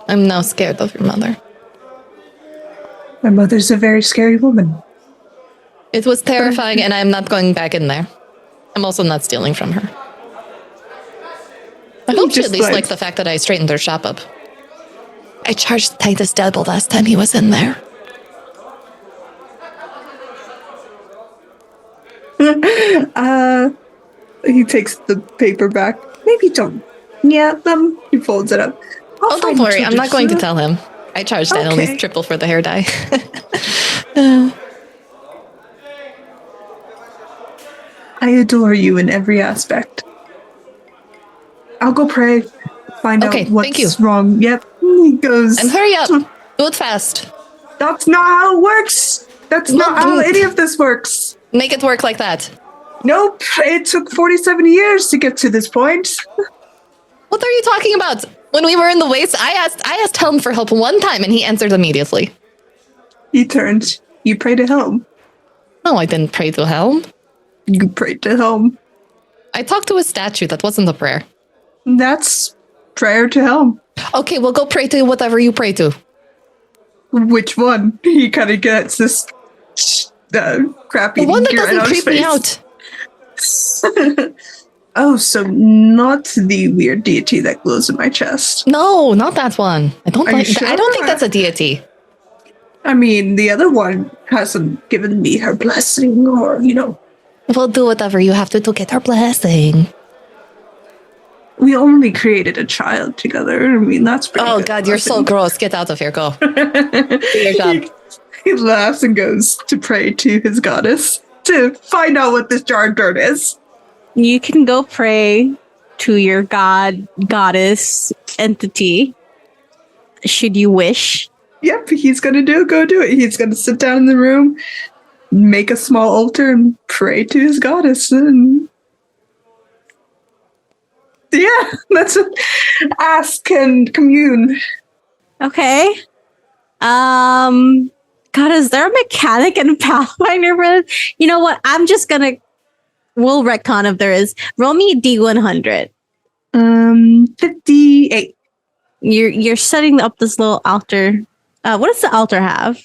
I'm now scared of your mother. My mother's a very scary woman. It was terrifying, and I'm not going back in there. I'm also not stealing from her. I hope she at least liked the fact that I straightened her shop up. I charged Titus double last time he was in there. He takes the paper back. Maybe don't. Yeah, he folds it up. Oh, don't worry. I'm not going to tell him. I charged Annelisse triple for the hair dye. I adore you in every aspect. I'll go pray. Find out what's wrong. Yep. He goes. And hurry up. Do it fast. That's not how it works. That's not how any of this works. Make it work like that. Nope. It took 47 years to get to this point. What are you talking about? When we were in the waste, I asked Helm for help one time and he answered immediately. He turned. You pray to Helm. No, I didn't pray to Helm. You prayed to Helm. I talked to a statue. That wasn't a prayer. That's prayer to Helm. Okay, well, go pray to whatever you pray to. Which one? He kind of gets this crappy. The one that doesn't creep me out. Oh, so not the weird deity that glows in my chest. No, not that one. I don't like. Sure? I don't think that's a deity. I mean, the other one hasn't given me her blessing, or We'll do whatever you have to get her blessing. We only created a child together. I mean, that's pretty good. God, you're so gross. Get out of here. Go. Do your job. He laughs and goes to pray to his goddess to find out what this jar of dirt is. You can go pray to your goddess entity, should you wish. Yep, he's gonna go do it. He's gonna sit down in the room, make a small altar, and pray to his goddess. And yeah, that's it. Ask and commune. Okay. God, is there a mechanic in Pathfinder for this? You know what? I'm just gonna. We'll retcon if there is. Roll me a D100. 58. You're setting up this little altar. What does the altar have?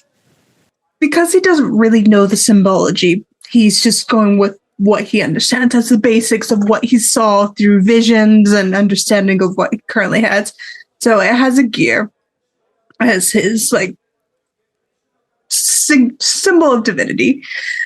Because he doesn't really know the symbology, he's just going with what he understands as the basics of what he saw through visions and understanding of what he currently has. So it has a gear, it has his symbol of divinity.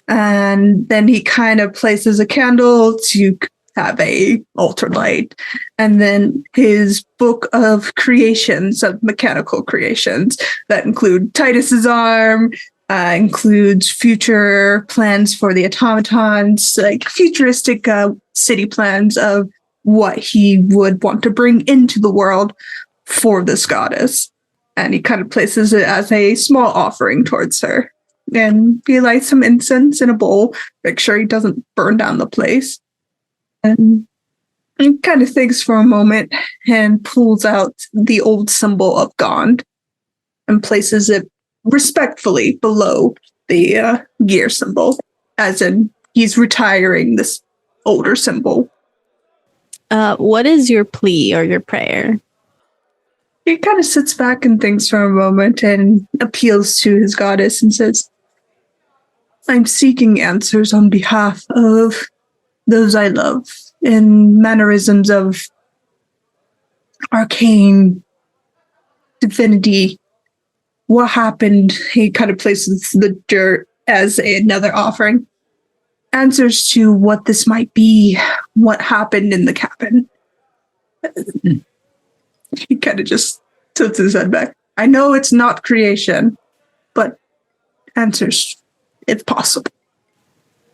And then he kind of places a candle to have a altar light. And then his book of creations, of mechanical creations that include Titus's arm, includes future plans for the automatons, like futuristic city plans of what he would want to bring into the world for this goddess. And he kind of places it as a small offering towards her. And he lights some incense in a bowl, make sure he doesn't burn down the place. And he kind of thinks for a moment and pulls out the old symbol of Gond and places it respectfully below the gear symbol, as in he's retiring this older symbol. What is your plea or your prayer? He kind of sits back and thinks for a moment and appeals to his goddess and says, I'm seeking answers on behalf of those I love in mannerisms of arcane divinity. What happened? He kind of places the dirt as another offering. Answers to what this might be, what happened in the cabin. He kind of just tilts his head back. I know it's not creation, but answers, if possible.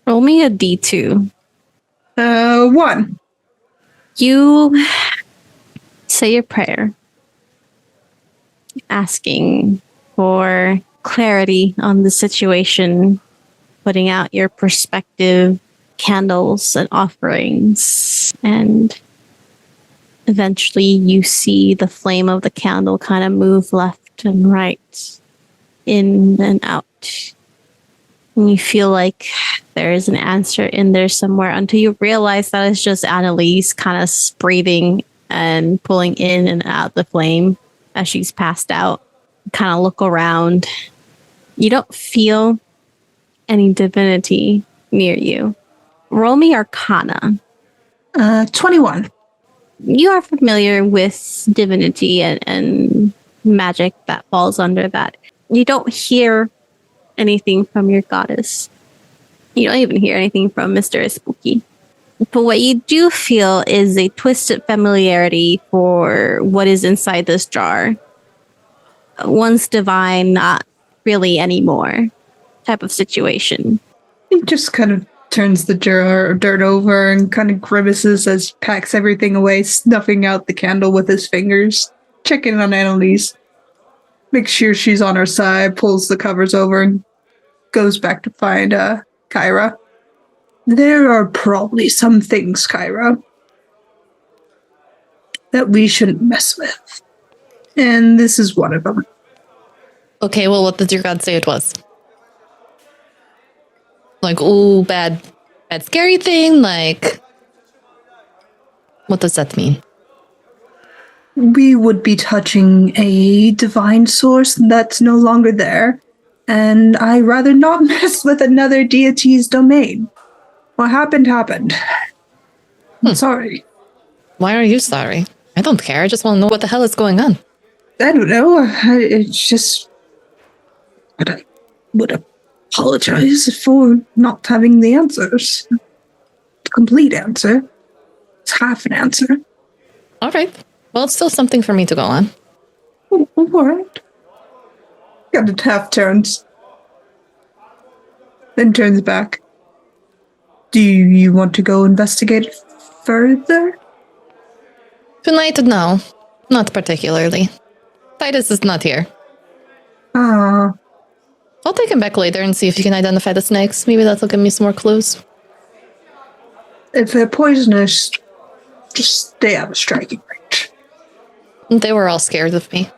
Roll me a D2. 1. You say your prayer, asking for clarity on the situation, putting out your perspective, candles and offerings, and eventually you see the flame of the candle kind of move left and right, in and out. And you feel like there is an answer in there somewhere until you realize that it's just Annelisse kind of breathing and pulling in and out the flame as she's passed out. Kind of look around. You don't feel any divinity near you. Roll me Arcana. 21. You are familiar with divinity and magic that falls under that. You don't hear anything from your goddess. You don't even hear anything from Mr. Spooky. But what you do feel is a twisted familiarity for what is inside this jar. Once divine, not really anymore type of situation. He just kind of turns the jar of dirt over and kind of grimaces as he packs everything away, snuffing out the candle with his fingers, checking on Annelisse. Makes sure she's on her side, pulls the covers over, and goes back to find Kyra. There are probably some things, Kyra, that we shouldn't mess with. And this is one of them. Okay, well, what did your god say it was? Like, ooh, bad, scary thing? Like, what does that mean? We would be touching a divine source that's no longer there, and I rather not mess with another deity's domain. What happened, happened. I'm sorry. Why are you sorry? I don't care. I just want to know what the hell is going on. I don't know. It's just... I would apologize for not having the answers. The complete answer. It's half an answer. All right. Well, it's still something for me to go on. All right. Got it half turns. Then turns back. Do you want to go investigate further? Tonight, no. Not particularly. Titus is not here. Ah, I'll take him back later and see if he can identify the snakes. Maybe that'll give me some more clues. if they're poisonous, just stay out of striking range. They were all scared of me.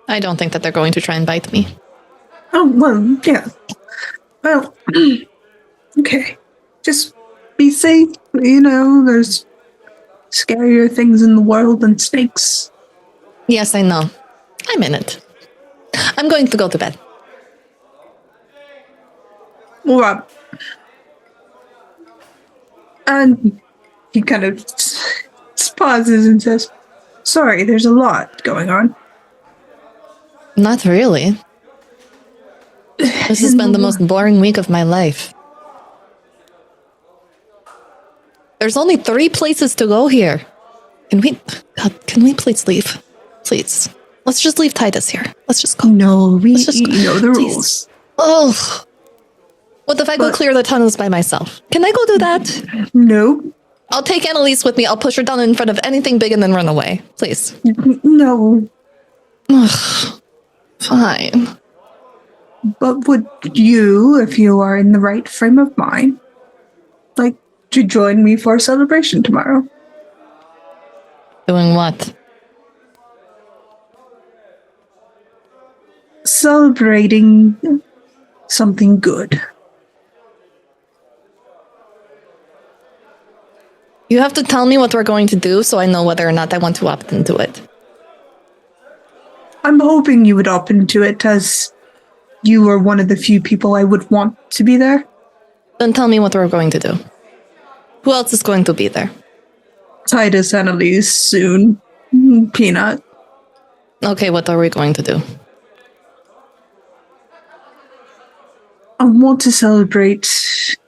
I don't think that they're going to try and bite me. Oh, well, yeah. Well, okay. Just be safe. You know, there's scarier things in the world than snakes. Yes, I know. I'm in it. I'm going to go to bed. All right. And he kind of pauses and says, sorry, there's a lot going on. Not really. This has been the most boring week of my life. There's only 3 places to go here. Can we please leave? Please. Let's just leave Titus here. Let's just go. No, we Let's just go. know the Please. rules. Oh. What if I go clear the tunnels by myself? Can I go do that? No, I'll take Annelisse with me. I'll push her down in front of anything big and then run away. Please. no. Ugh. Fine. But would you, if you are in the right frame of mind, like to join me for a celebration tomorrow? Doing what? Celebrating something good. You have to tell me what we're going to do so I know whether or not I want to opt into it. I'm hoping you would opt into it, as you are one of the few people I would want to be there. Then tell me what we're going to do. Who else is going to be there? Titus, Annelisse, soon. Peanut. Okay, what are we going to do? I want to celebrate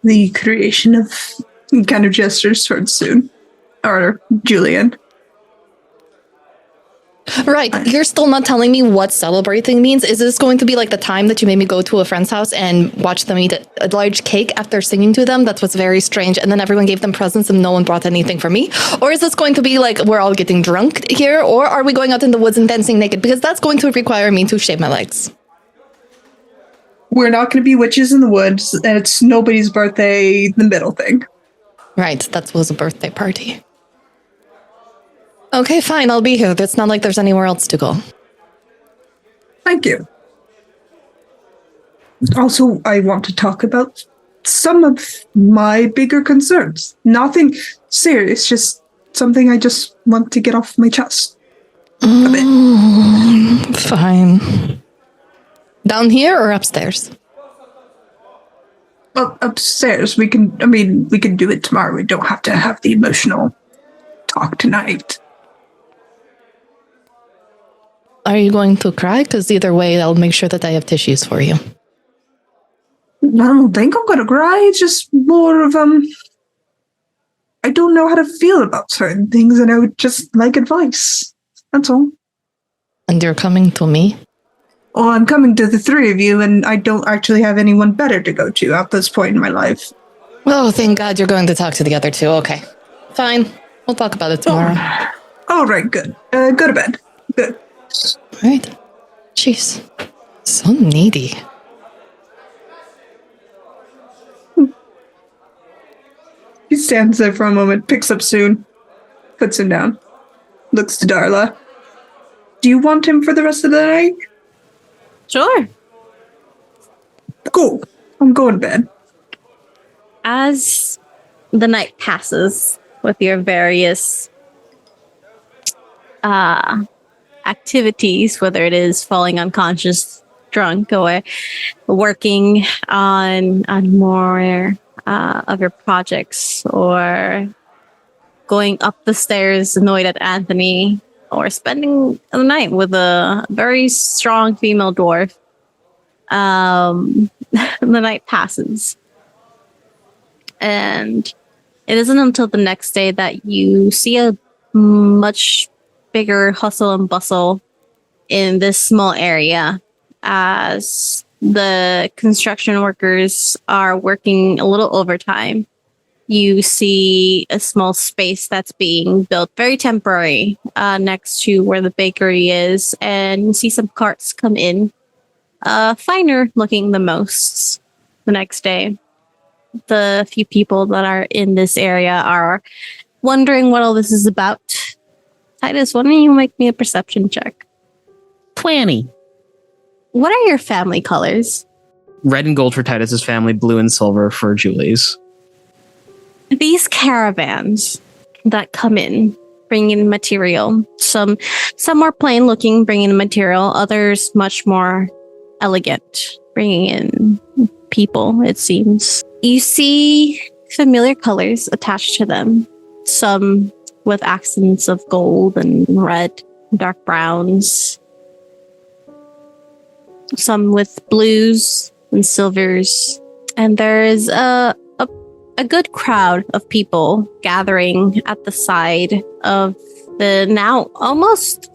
the creation of kind of gestures towards Soon. Or Julian. Right, you're still not telling me what celebrating means. Is this going to be like the time that you made me go to a friend's house and watch them eat a large cake after singing to them? That was very strange. And then everyone gave them presents and no one brought anything for me? Or is this going to be like we're all getting drunk here? Or are we going out in the woods and dancing naked? Because that's going to require me to shave my legs. We're not going to be witches in the woods, and it's nobody's birthday, the middle thing. Right, that was a birthday party. Okay, fine, I'll be here. It's not like there's anywhere else to go. Thank you. Also, I want to talk about some of my bigger concerns. Nothing serious, just something I just want to get off my chest. A bit. Fine. Down here or upstairs? Well, upstairs, we can do it tomorrow. We don't have to have the emotional talk tonight. Are you going to cry? Because either way, I'll make sure that I have tissues for you. I don't think I'm going to cry. It's just more of, I don't know how to feel about certain things, and I would just like advice. That's all. And you're coming to me? Well, I'm coming to the 3 of you, and I don't actually have anyone better to go to at this point in my life. Oh, thank God you're going to talk to the other 2. Okay. Fine. We'll talk about it tomorrow. All right, good. Go to bed. Good. Right. Jeez. So needy. He stands there for a moment, picks up Soon, puts him down, looks to Darla. Do you want him for the rest of the night? Sure. Cool. I'm going to bed. As the night passes with your various activities, whether it is falling unconscious, drunk, or working on more of your projects, or going up the stairs annoyed at Anthony, or spending the night with a very strong female dwarf, the night passes. And it isn't until the next day that you see a much bigger hustle and bustle in this small area, as the construction workers are working a little overtime. You see a small space that's being built, very temporary, next to where the bakery is, and you see some carts come in, finer looking the most the next day. The few people that are in this area are wondering what all this is about. Titus, why don't you make me a perception check? 20. What are your family colors? Red and gold for Titus's family, blue and silver for Julie's. These caravans that come in, bringing in material, some more plain looking, bringing in material, others much more elegant, bringing in people, it seems. You see familiar colors attached to them, some with accents of gold and red, dark browns, some with blues, and silvers. And there is a good crowd of people gathering at the side of the now almost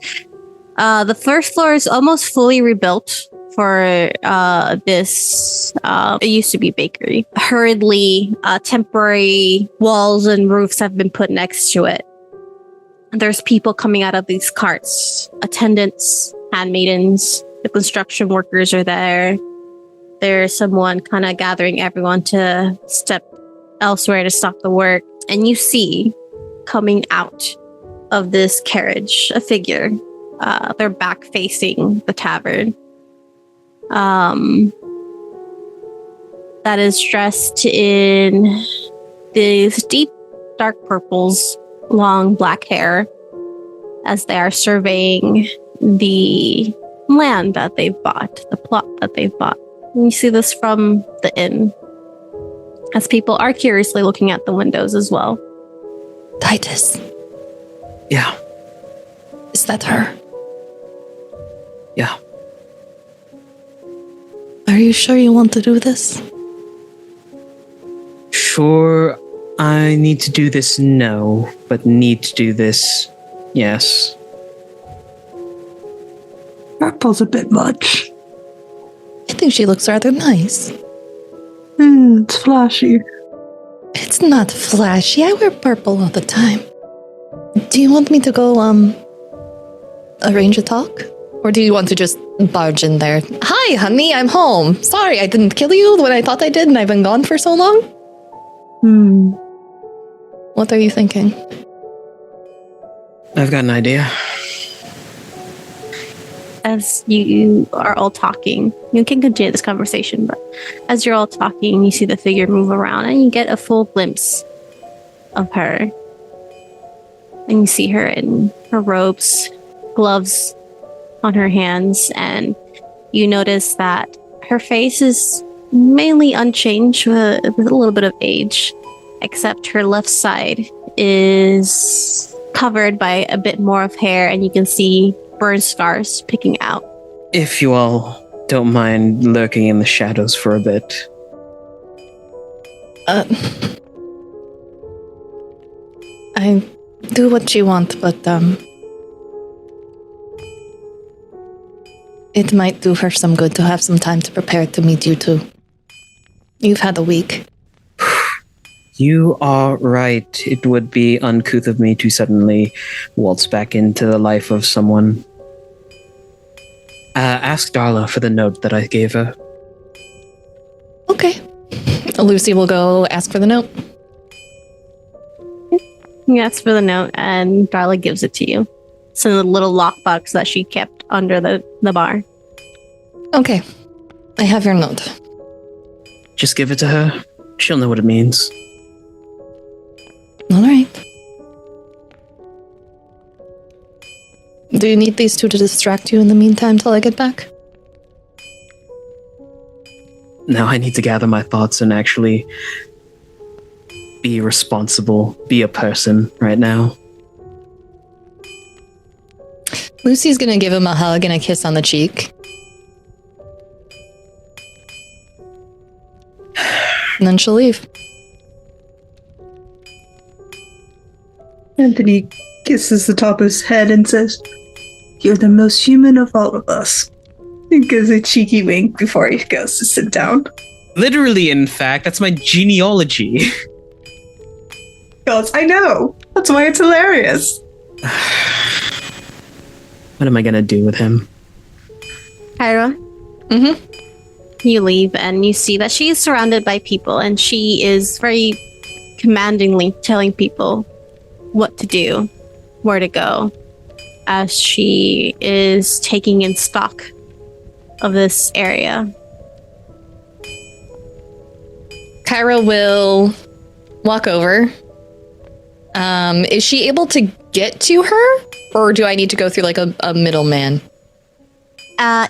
the first floor is almost fully rebuilt for this it used to be bakery. Hurriedly, temporary walls and roofs have been put next to it. There's people coming out of these carts, attendants, handmaidens, the construction workers are there. There's someone kind of gathering everyone to step elsewhere to stop the work. And you see coming out of this carriage a figure. They're back facing the tavern. That is dressed in these deep dark purples, long black hair, as they are surveying the land that they've bought, the plot that they've bought. And you see this from the inn, as people are curiously looking at the windows as well. Titus, Yeah. is that her? Yeah. Are you sure you want to do this? Sure, I need to do this, no. But need to do this, yes. Purple's a bit much. I think she looks rather nice. It's flashy. It's not flashy. I wear purple all the time. Do you want me to go, arrange a talk? Or do you want to just barge in there? Hi, honey, I'm home. Sorry, I didn't kill you when I thought I did and I've been gone for so long. What are you thinking? I've got an idea. As you are all talking, you can continue this conversation, but as you're all talking, you see the figure move around and you get a full glimpse of her. And you see her in her robes, gloves on her hands, and you notice that her face is mainly unchanged with a little bit of age, except her left side is covered by a bit more of hair, and you can see burn scars picking out. If you all don't mind lurking in the shadows for a bit. I do what you want, but, it might do her some good to have some time to prepare to meet you too. You've had a week. You are right. It would be uncouth of me to suddenly waltz back into the life of someone. Ask Darla for the note that I gave her. Okay. Lucy will go ask for the note. You ask for the note, and Darla gives it to you. It's in a little lockbox that she kept under the bar. Okay. I have your note. Just give it to her. She'll know what it means. All right. Do you need these two to distract you in the meantime till I get back? Now I need to gather my thoughts and actually be responsible, be a person right now. Lucy's gonna give him a hug and a kiss on the cheek. And then she'll leave. Anthony kisses the top of his head and says, "You're the most human of all of us." He gives a cheeky wink before he goes to sit down. Literally, in fact, that's my genealogy. Goes, I know. That's why it's hilarious. What am I gonna do with him? Kyra? Mm-hmm. You leave and you see that she is surrounded by people, and she is very commandingly telling people what to do, where to go, as she is taking in stock of this area. Kyra will walk over. Is she able to get to her? Or do I need to go through like a middleman?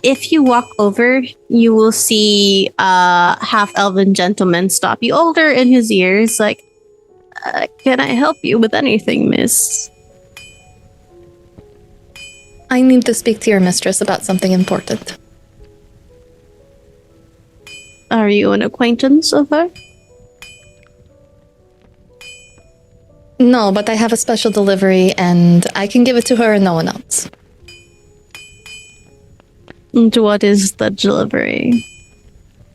If you walk over, you will see a half-elven gentleman stop you, older in his years, like, can I help you with anything, miss? I need to speak to your mistress about something important. Are you an acquaintance of her? No, but I have a special delivery and I can give it to her and no one else. And what is the delivery?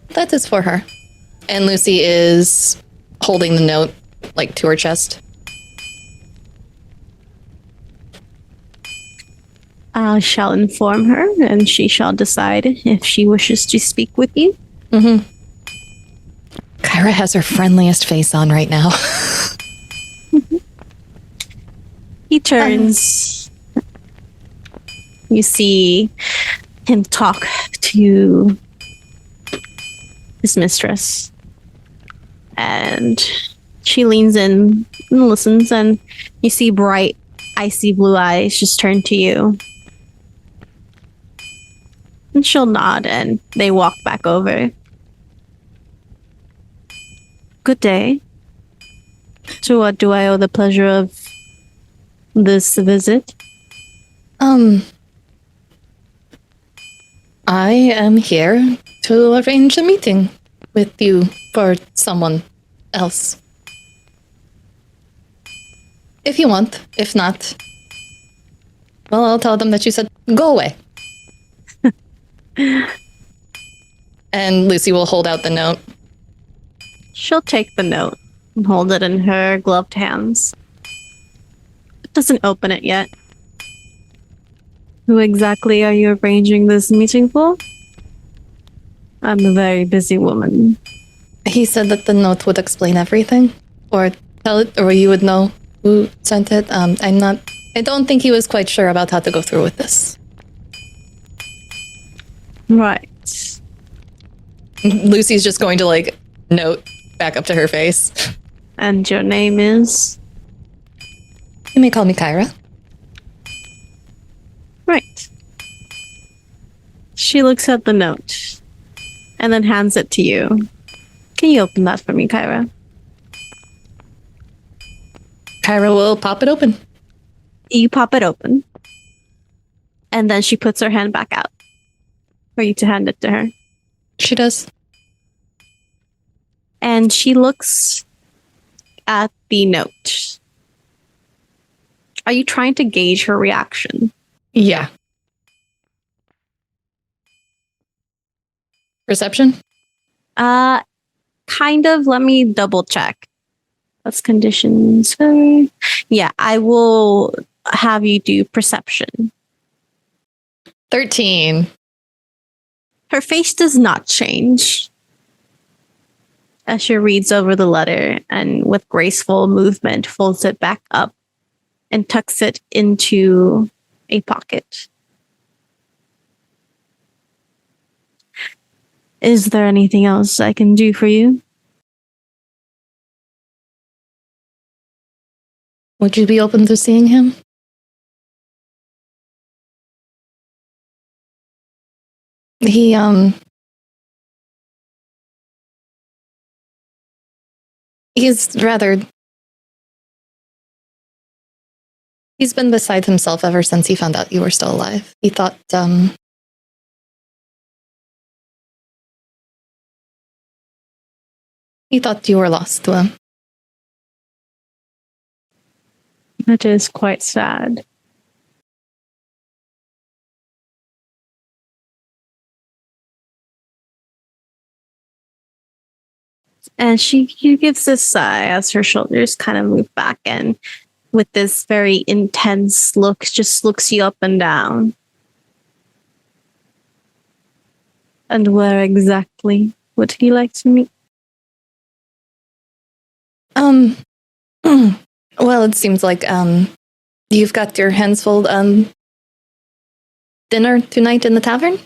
That is for her. And Lucy is holding the note, like, to her chest. I shall inform her, and she shall decide if she wishes to speak with you. Mm-hmm. Kyra has her friendliest face on right now. He turns. You see him talk to his mistress. And she leans in and listens, and you see bright, icy blue eyes just turn to you. And she'll nod, and they walk back over. Good day. To what do I owe the pleasure of this visit? I am here to arrange a meeting with you for someone else. If you want. If not, well, I'll tell them that you said, go away. And Lucy will hold out the note. She'll take the note and hold it in her gloved hands. Doesn't open it yet. Who exactly are you arranging this meeting for? I'm a very busy woman. He said that the note would explain everything, or tell it, or you would know who sent it. I don't think he was quite sure about how to go through with this. Right. Lucy's just going to, like, note back up to her face. And your name is? You may call me Kyra. Right. She looks at the note and then hands it to you. Can you open that for me, Kyra? Kyra will pop it open. You pop it open. And then she puts her hand back out for you to hand it to her. She does. And she looks at the note. Are you trying to gauge her reaction? Yeah. Perception? Kind of. Let me double check. What's conditions? Yeah, I will have you do perception. 13. Her face does not change as she reads over the letter and with graceful movement folds it back up and tucks it into a pocket. Is there anything else I can do for you? Would you be open to seeing him? He's been beside himself ever since he found out you were still alive. He thought, you were lost to him. That is quite sad. And she gives this sigh as her shoulders kind of move back and with this very intense look, just looks you up and down. And where exactly would he like to meet? Well, it seems like, you've got your hands full, dinner tonight in the tavern?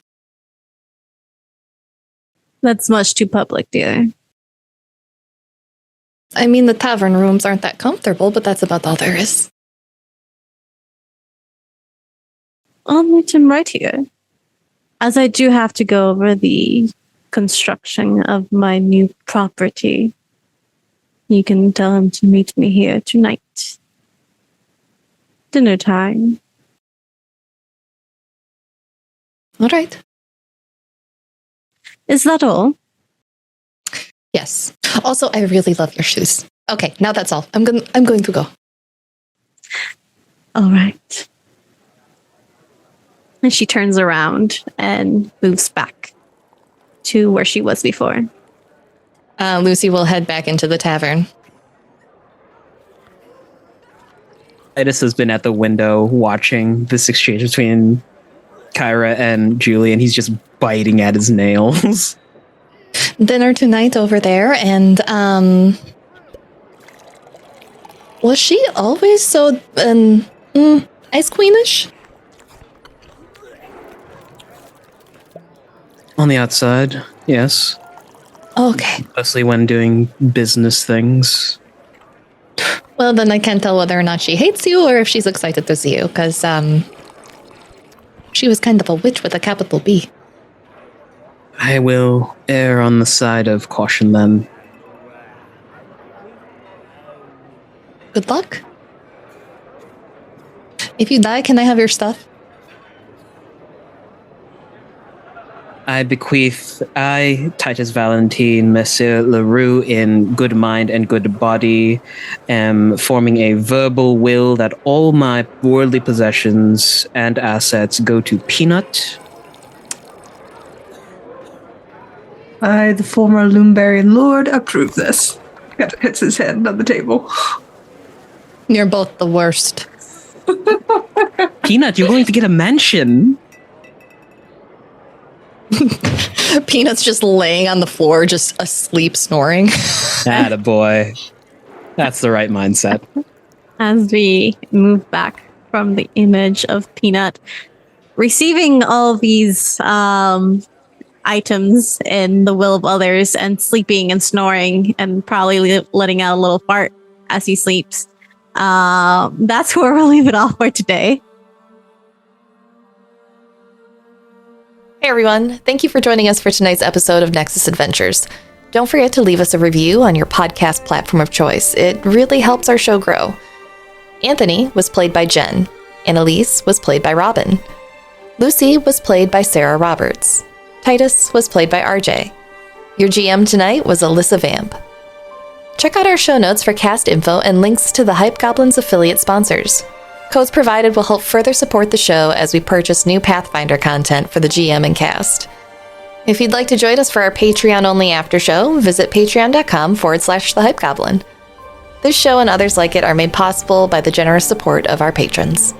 That's much too public, dear. I mean, the tavern rooms aren't that comfortable, but that's about all there is. I'll meet him right here. As I do have to go over the construction of my new property, you can tell him to meet me here tonight. Dinner time. All right. Is that all? Yes. Also, I really love your shoes. Okay, now that's all. I'm going to go. All right. And she turns around and moves back to where she was before. Lucy will head back into the tavern. Titus has been at the window watching this exchange between Kyra and Julie, and he's just biting at his nails. Dinner tonight over there, and was she always so ice queenish? On the outside, yes. Okay. Mostly when doing business things. Well, then I can't tell whether or not she hates you or if she's excited to see you, because she was kind of a witch with a capital B. I will err on the side of caution then. Good luck. If you die, can I have your stuff? I bequeath Titus Valentine, Monsieur Leroux, in good mind and good body, am forming a verbal will that all my worldly possessions and assets go to Peanut. I, the former Loombarian Lord, approve this. Kind of hits his hand on the table. You're both the worst. Peanut, you're going to get a mansion. Peanut's just laying on the floor, just asleep, snoring. Attaboy. That's the right mindset. As we move back from the image of Peanut, receiving all these items in the will of others and sleeping and snoring and probably letting out a little fart as he sleeps. That's where we'll leave it off for today. Hey everyone, thank you for joining us for tonight's episode of Nexus Adventures. Don't forget to leave us a review on your podcast platform of choice. It really helps our show grow. Anthony was played by Jen. Annelisse was played by Robyn. Lucy was played by Sarah Roberts. Titus was played by RJ. Your GM tonight was Alyssa Vamp. Check out our show notes for cast info and links to the Hype Goblins affiliate sponsors. Codes provided will help further support the show as we purchase new Pathfinder content for the GM and cast. If you'd like to join us for our Patreon-only after show, visit patreon.com/thehypegoblin. This show and others like it are made possible by the generous support of our patrons.